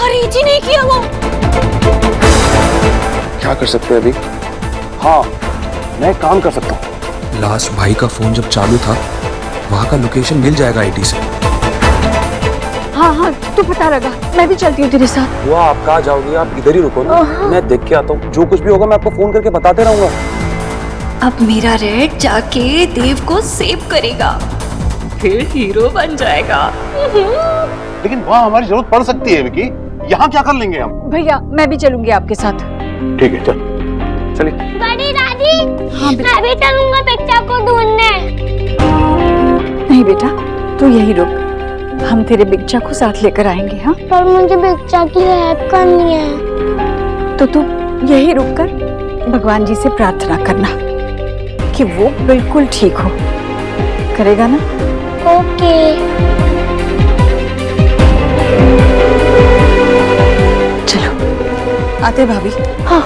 रीच ही नहीं किया वो। क्या कर सकते हैं अभी? हाँ, मैं एक काम कर सकता हूँ। लास्ट भाई का फोन जब चालू था, वहाँ का लोकेशन मिल जाएगा आईटी से। हाँ हाँ, तू पता लगा, मैं भी चलती हूँ तेरे साथ। वो आप कहाँ जाओगी? आप इधर ही रुको ना, मैं देख के आता हूँ। जो कुछ भी होगा मैं आपको फोन करके बताते रहूंगा। अब मेरा रेड जाके देव को सेव करेगा, फिर हीरो बन जाएगा। लेकिन वहाँ हमारी जरूरत पड़ सकती है विकी, यहाँ क्या कर लेंगे हम? भैया, मैं भी चलूंगी आपके साथ। ठीक है, चल चलिए। बड़ी दादी, हाँ, मैं भी चलूंगा बिच्चा को ढूंढने। नहीं बेटा, तू यही रुक, हम तेरे बिच्चा को साथ लेकर आएंगे। हाँ, पर मुझे बिच्चा की हेल्प करनी है। तो तू यही रुक कर भगवान जी से प्रार्थना करना कि वो बिल्कुल ठीक हो। करेगा ना? ओके। चलो आते भाभी। हाँ,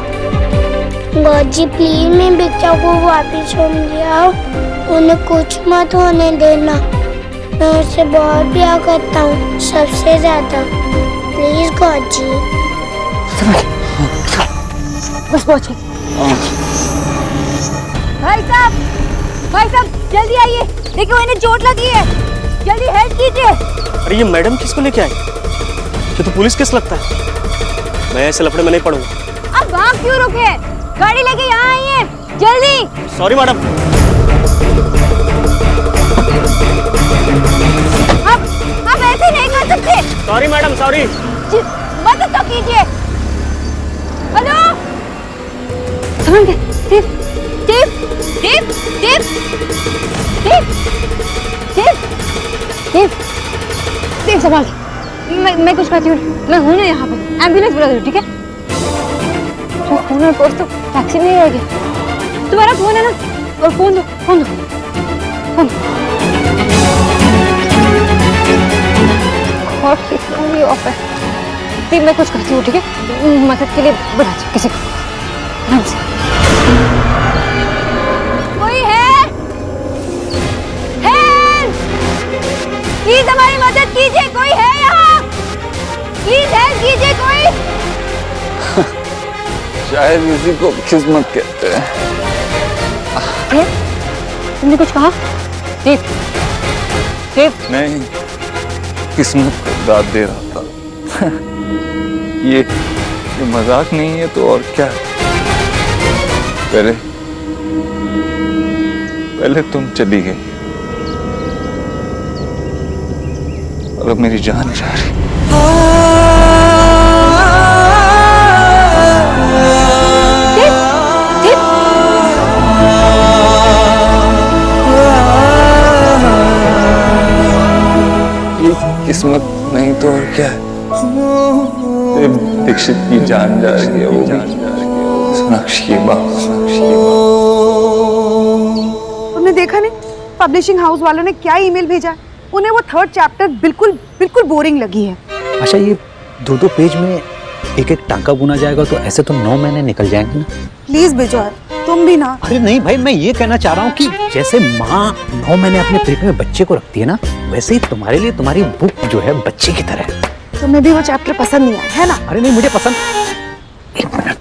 गॉड जी प्लीज मैं बिच्चा को वापिस छोड़ दिया, उन्हें कुछ मत होने देना। मैं उससे बहुत प्यार करता हूँ, सबसे ज्यादा। प्लीज गॉड जी। बस पहुंच गई। भाई साहब जल्दी आइए, देखिए इन्हें चोट लगी है, जल्दी हेल्प कीजिए। अरे ये मैडम किसको लेके आई? ये तो पुलिस केस लगता है। मैं ऐसे लफड़े में नहीं पड़ूंगा। अब वहाँ क्यों रुके? गाड़ी लेके यहाँ आइए, जल्दी। Sorry madam. आप ऐसे नहीं कर सकते। Sorry madam, sorry. मदद तो कीजिए। हेलो, समझ गए? देव, देव, देव, देव, देव, देव, देव, देव संभाल। मैं कुछ कहती हूँ, मैं हूँ ना यहाँ पे। एम्बुलेंस बुला दो, ठीक है? जो फोन में पोस्ट तो टैक्सी नहीं रहेगी। तुम्हारा फोन है ना? और फोन दो, फोन दो, फोन दो। और कितना भी ऑफ है। फिर मैं कुछ करती हूँ, ठीक है? मदद के लिए बुला दो किसी को, आराम से। कोई है? हेल्प! प्लीज हमारी मदद कीजिए, कोई है यहाँ? प्लीज हेल्प कीजिए कोई। शायद इसी को किस्मत कहते हैं। तुमने कुछ कहा? देव, देव। नहीं, किस्मत को दाद दे रहा था। ये मजाक नहीं है तो और क्या? पहले तुम चली गई और अब मेरी जान जा रही। ये किस्मत नहीं तो और क्या है। दीक्षित की जान जा रही है, वो सोनाक्षी की माँ। तुमने देखा नहीं पब्लिशिंग हाउस वालों ने क्या ईमेल भेजा है? उन्हें वो 3rd चैप्टर बिल्कुल बोरिंग लगी है। अच्छा, ये 2-2 पेज में एक टांका बुना जाएगा तो ऐसे तो 9 महीने निकल जाएंगे ना। प्लीज बिजॉय, तुम भी ना। अरे नहीं भाई, मैं ये कहना चाह रहा हूँ कि जैसे माँ 9 महीने अपने पेट में बच्चे को रखती है ना, वैसे ही तुम्हारे लिए तुम्हारी बुक जो है बच्चे की तरह है। तुम्हें भी वो चैप्टर पसंद नहीं आया है ना? अरे नहीं, मुझे पसंद। एक मिनट।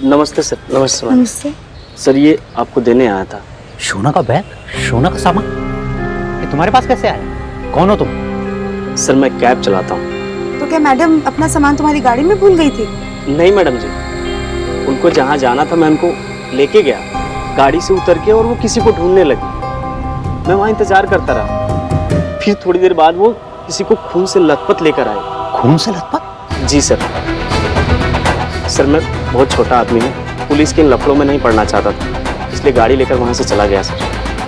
नमस्ते सर। नमस्ते। नमस्ते सर, ये आपको देने आया था। सोना का बैग, सोना का सामान, ये तुम्हारे पास कैसे आया? कौन हो तुम? सर, मैं कैब चलाता हूँ। तो क्या मैडम अपना सामान तुम्हारी गाड़ी में भूल गई थी? नहीं मैडम जी, उनको जहाँ जाना था मैं उनको लेके गया गाड़ी से उतर के, और वो किसी को ढूंढने लगी। मैं वहाँ इंतजार करता रहा। फिर थोड़ी देर बाद वो किसी को खून से लथपथ लेकर आए। खून से लथपथ? जी सर। सर, मैं बहुत छोटा आदमी हूँ, पुलिस के इन लफड़ों में नहीं पड़ना चाहता था, इसलिए गाड़ी लेकर वहाँ से चला गया सर।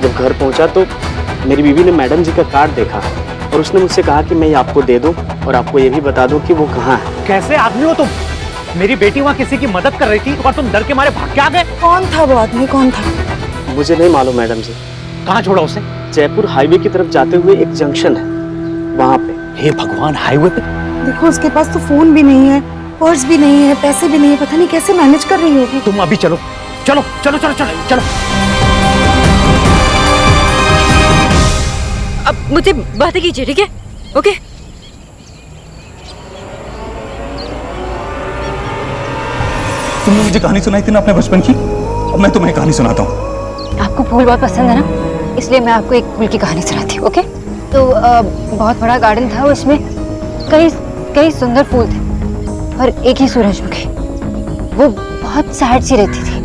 जब घर पहुँचा तो मेरी बीवी ने मैडम जी का कार्ड देखा और उसने मुझसे कहा कि मैं ये आपको दे दूँ और आपको ये भी बता दूँ कि वो कहाँ है। कैसे आदमी हो तुम? मेरी बेटी वहाँ किसी की मदद कर रही थी और तुम डर के मारे भाग के आ गए। कौन था वो आदमी, कौन था? मुझे नहीं मालूम मैडम जी। कहाँ छोड़ा उसे? जयपुर हाईवे की तरफ जाते हुए एक जंक्शन है, वहाँ पे। हे भगवान, हाईवे पे? देखो उसके पास तो फोन भी नहीं है, पर्स भी नहीं है, पैसे भी नहीं है, पता नहीं कैसे मैनेज कर रही होगी। तुम अभी चलो चलो चलो चलो चलो चलो। अब मुझे बातें कीजिए, ठीक है? ओके। तुमने मुझे कहानी सुनाई थी ना अपने बचपन की, अब मैं तुम्हें कहानी सुनाता हूँ। आपको फूल बहुत पसंद है ना, इसलिए मैं आपको एक फूल की कहानी सुनाती हूँ। ओके? तो बहुत बड़ा गार्डन था, उसमें कई सुंदर फूल थे और एक ही सूरजमुखी। वो बहुत सैड सी रहती थी,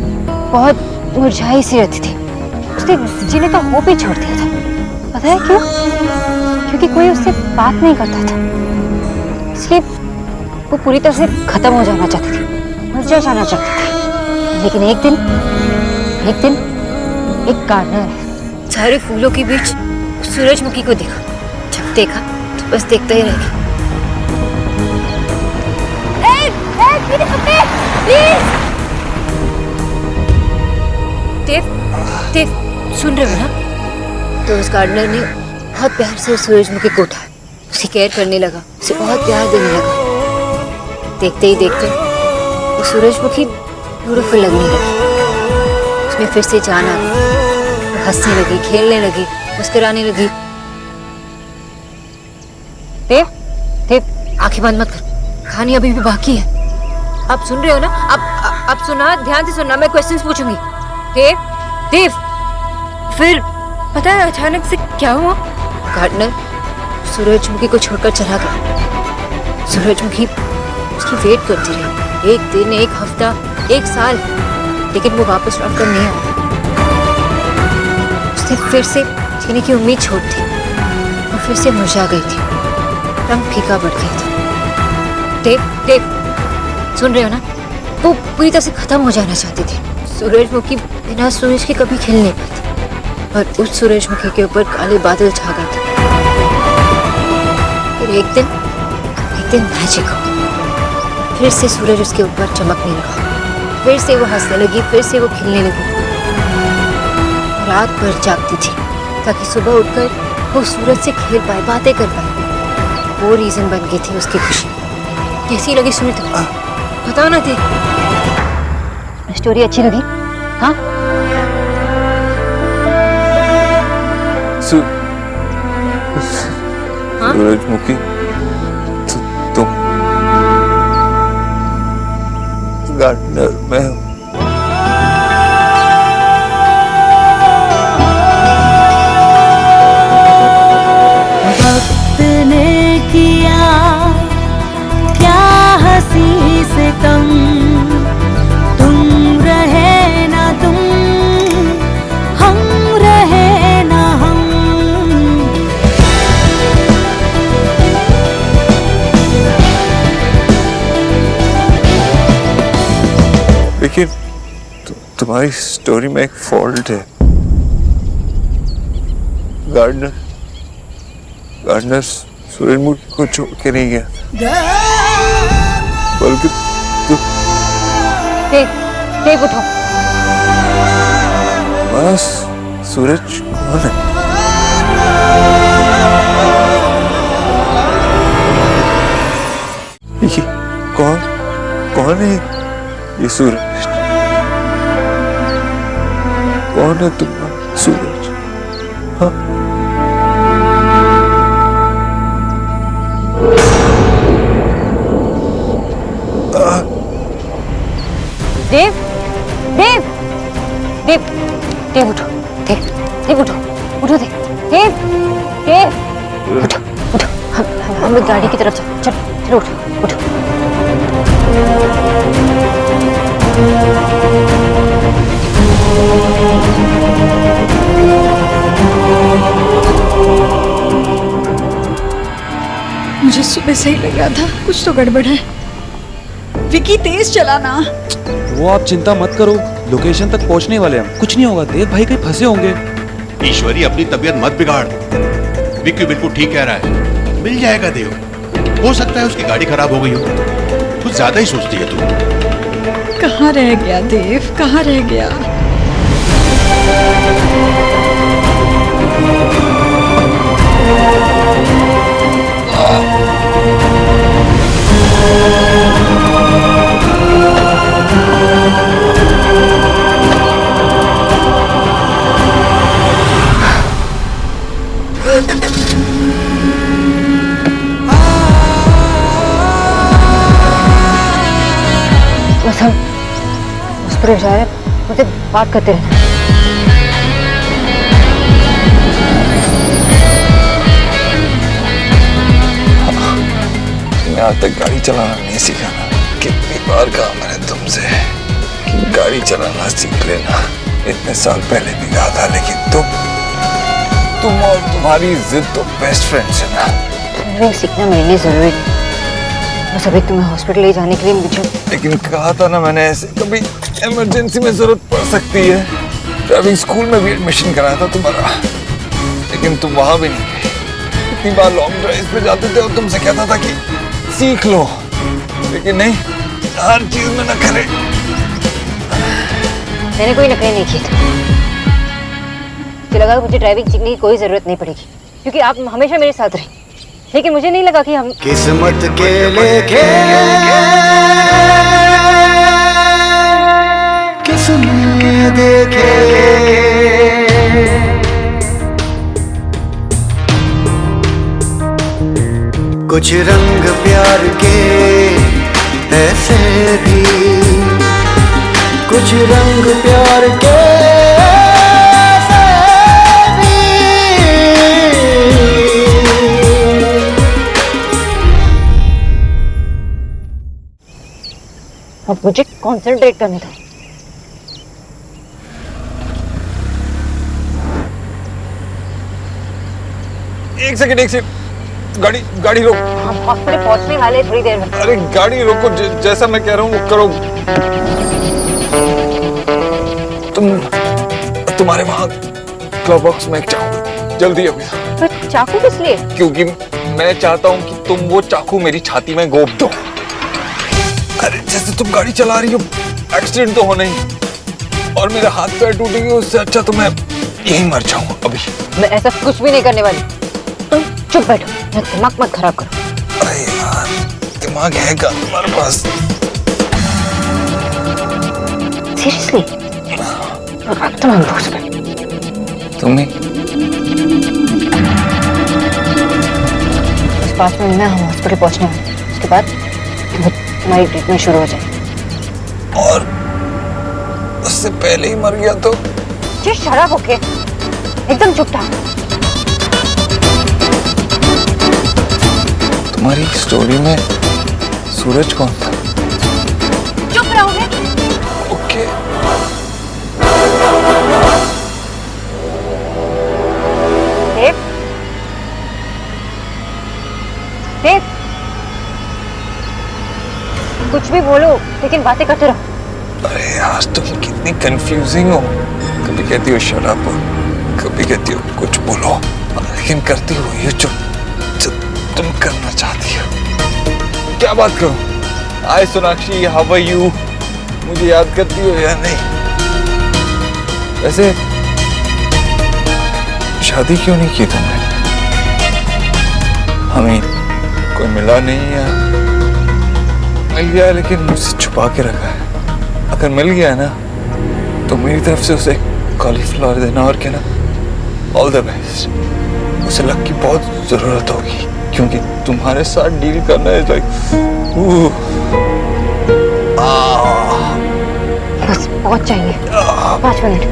बहुत मुरझाई सी रहती थी। उसने जीने का होप ही छोड़ दिया था। पता है क्यों? क्योंकि कोई उससे बात नहीं करता था, इसलिए वो पूरी तरह से खत्म हो जाना चाहती थी, मुरझा जाना चाहती थी। लेकिन एक दिन एक गार्डनर सारे फूलों के बीच सूरजमुखी को देखा। जब देखा तो बस देखता ही रह गया। देव, सुन रहे हो ना? तो उस गार्डनर ने बहुत प्यार से उस सूरजमुखी को उठाया, उसकी केयर करने लगा, उसे बहुत प्यार देने लगा। देखते ही देखते वो सूरजमुखी ब्यूटीफुल लगने लगी, उसमें फिर से जान आ गई, हंसने लगी, खेलने लगी, मुस्कुराने लगी। देव, आंखें बंद मत कर, कहानी अभी भी बाकी है। आप सुन रहे हो ना? आप सुना, ध्यान से सुनना, मैं क्वेश्चंस पूछूंगी। देव, फिर पता है अचानक से क्या हुआ? गार्डनर सूरजमुखी को छोड़कर चला गया। सूरजमुखी उसकी वेट करती रही, एक दिन, एक हफ्ता, एक साल, लेकिन वो वापस लौट कर नहीं आया। उसने फिर से जीने की उम्मीद छोड़ दी, वो फिर से मुरझा गई थी, रंग फीका पड़ गया था। देव, सुन रहे हो ना? वो पूरी तरह से खत्म हो जाना चाहती थी। सूरजमुखी बिना सूरज के कभी खिल नहीं पाती, और उस सूरजमुखी के ऊपर काले बादल छा गए थे। फिर एक दिन मैजिक हुआ, फिर से सूरज उसके ऊपर चमकने लगा, फिर से वो हंसने लगी, फिर से वो खिलने लगी। रात भर जागती थी ताकि सुबह उठकर वो सूरज से खेल पाए, बातें कर पाए। वो रीजन बन गई थी उसकी खुशी। कैसी लगी सुनी तुमको? बताओ ना। देख, स्टोरी अच्छी लगी? हाँ? सूरजमुखी, तुम गार्डनर में हो। वक्त ने किया क्या हंसी से कम, तुम रहे ना तुम, हम रहे ना हम। लेकिन तुम्हारी स्टोरी में एक फॉल्ट है। गार्डनर सूरजमुखी को छोड़ के नहीं गया, बल्कि देव उठो। बस सूरज कौन है? ये कौन है ये सूरज? कौन है तुम्हारा सूरज? हाँ? देव देव देव देव उठो। देव उठो देव। देव उठो। हम गाड़ी की तरफ चलो उठो। मुझे सुबह से ही लग रहा था कुछ तो गड़बड़ है। विकी तेज चलाना। वो आप चिंता मत करो, लोकेशन तक पहुंचने वाले हम। कुछ नहीं होगा, देव भाई कहीं फंसे होंगे। ईश्वरी अपनी तबीयत मत बिगाड़। विक्की बिल्कुल ठीक कह रहा है, मिल जाएगा देव। हो सकता है उसकी गाड़ी खराब हो गई हो। कुछ ज्यादा ही सोचती है तू। कहाँ रह गया देव, कहाँ रह गया? बस हम उस पर जा रहे हैं, मुझे बात करते रहना। मैं आज तक गाड़ी चलाना नहीं सीखा ना। कितनी बार कहा मैंने तुमसे कि गाड़ी चलाना सीख लेना। इतने साल पहले भी कहा था, लेकिन तुम और तुम्हारी जिद तो बेस्ट फ्रेंड्स है ना। ड्राइविंग सीखना मेरे लिए जरूरी नहीं, बस अभी तुम्हें हॉस्पिटल ले जाने के लिए मुझे। लेकिन कहा था ना मैंने, ऐसे कभी इमरजेंसी में जरूरत पड़ सकती है। ड्राइविंग स्कूल में भी एडमिशन कराया था तुम्हारा, लेकिन तुम वहां भी नहीं गए। इतनी बार लॉन्ग ड्राइव पे जाते थे और तुमसे कहता था कि सीख लो, लेकिन नहीं, हर चीज में नखरे। मैंने कोई नखरे नहीं किए थे। मुझे लगा मुझे ड्राइविंग सीखने की कोई जरूरत नहीं पड़ेगी, क्योंकि आप हमेशा मेरे साथ रहे। लेकिन मुझे नहीं लगा कि हम किस्मत के लेके किसने देखे कुछ रंग प्यार के ऐसे भी, कुछ रंग प्यार के अब मुझे कंसंट्रेट करने दो। एक सेकंड, गाड़ी रोक। हम हॉस्पिटल पहुंचने वाले थोड़ी देर में। अरे गाड़ी रोको, जैसा मैं कह रहा हूँ वो करो। तुम्हारे वहाँ ग्लव बॉक्स में एक चाकू, जल्दी अभी। पर चाकू किस लिए? क्योंकि मैं चाहता हूँ कि तुम वो चाकू मेरी छाती में गोप दो। अरे जैसे तुम गाड़ी चला रही हो, एक्सीडेंट तो होना ही, और मेरा हाथ पैर टूटेंगे, उससे अच्छा तो मैं यहीं मर जाऊँ अभी। मैं ऐसा कुछ भी नहीं करने वाली। तुम चुप बैठो, मेरा दिमाग मत खराब करो। अरे यार, दिमाग है क्या तुम्हारे पास? सीरियसली? तुम हम भूल गए। तुम्हें बस 5 मिनट में हम हॉस्पिटल पहुंचने वाले हैं। उसके बाद तुम्हारी ट्रीटमेंट शुरू हो जाए। और उससे पहले ही मर गया तो? जी शराब होके एकदम चुप था। तुम्हारी स्टोरी में सूरज कौन था? चुप रहोगे? ओके। देव, देव, कुछ भी बोलो लेकिन बातें करते रहो। अरे आज तुम कितनी कंफ्यूजिंग हो। कभी कहती हो शट अप, कभी कहती हो कुछ बोलो, लेकिन करती हो ये जो तुम करना चाहती हो। क्या बात करो? हाय सोनाक्षी, हाउ आर यू? मुझे याद करती हो या नहीं? वैसे शादी क्यों नहीं की तुमने? हमें कोई मिला नहीं या मिल गया लेकिन मुझसे छुपा के रखा है। अगर मिल गया ना तो मेरी तरफ से उसे कॉलीफ्लावर देना और क्या ना, ऑल द बेस्ट। उसे लक की बहुत जरूरत होगी क्योंकि तुम्हारे साथ डील करना इज लाइक बस पहुंच जाएंगे 5 मिनट।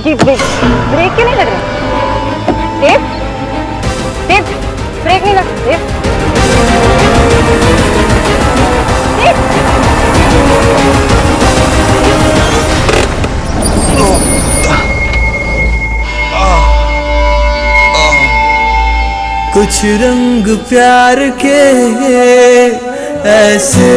जी ब्रेक क्यों नहीं लग रहा? देव देव ब्रेक नहीं लग रहा। देव कुछ रंग प्यार के ऐसे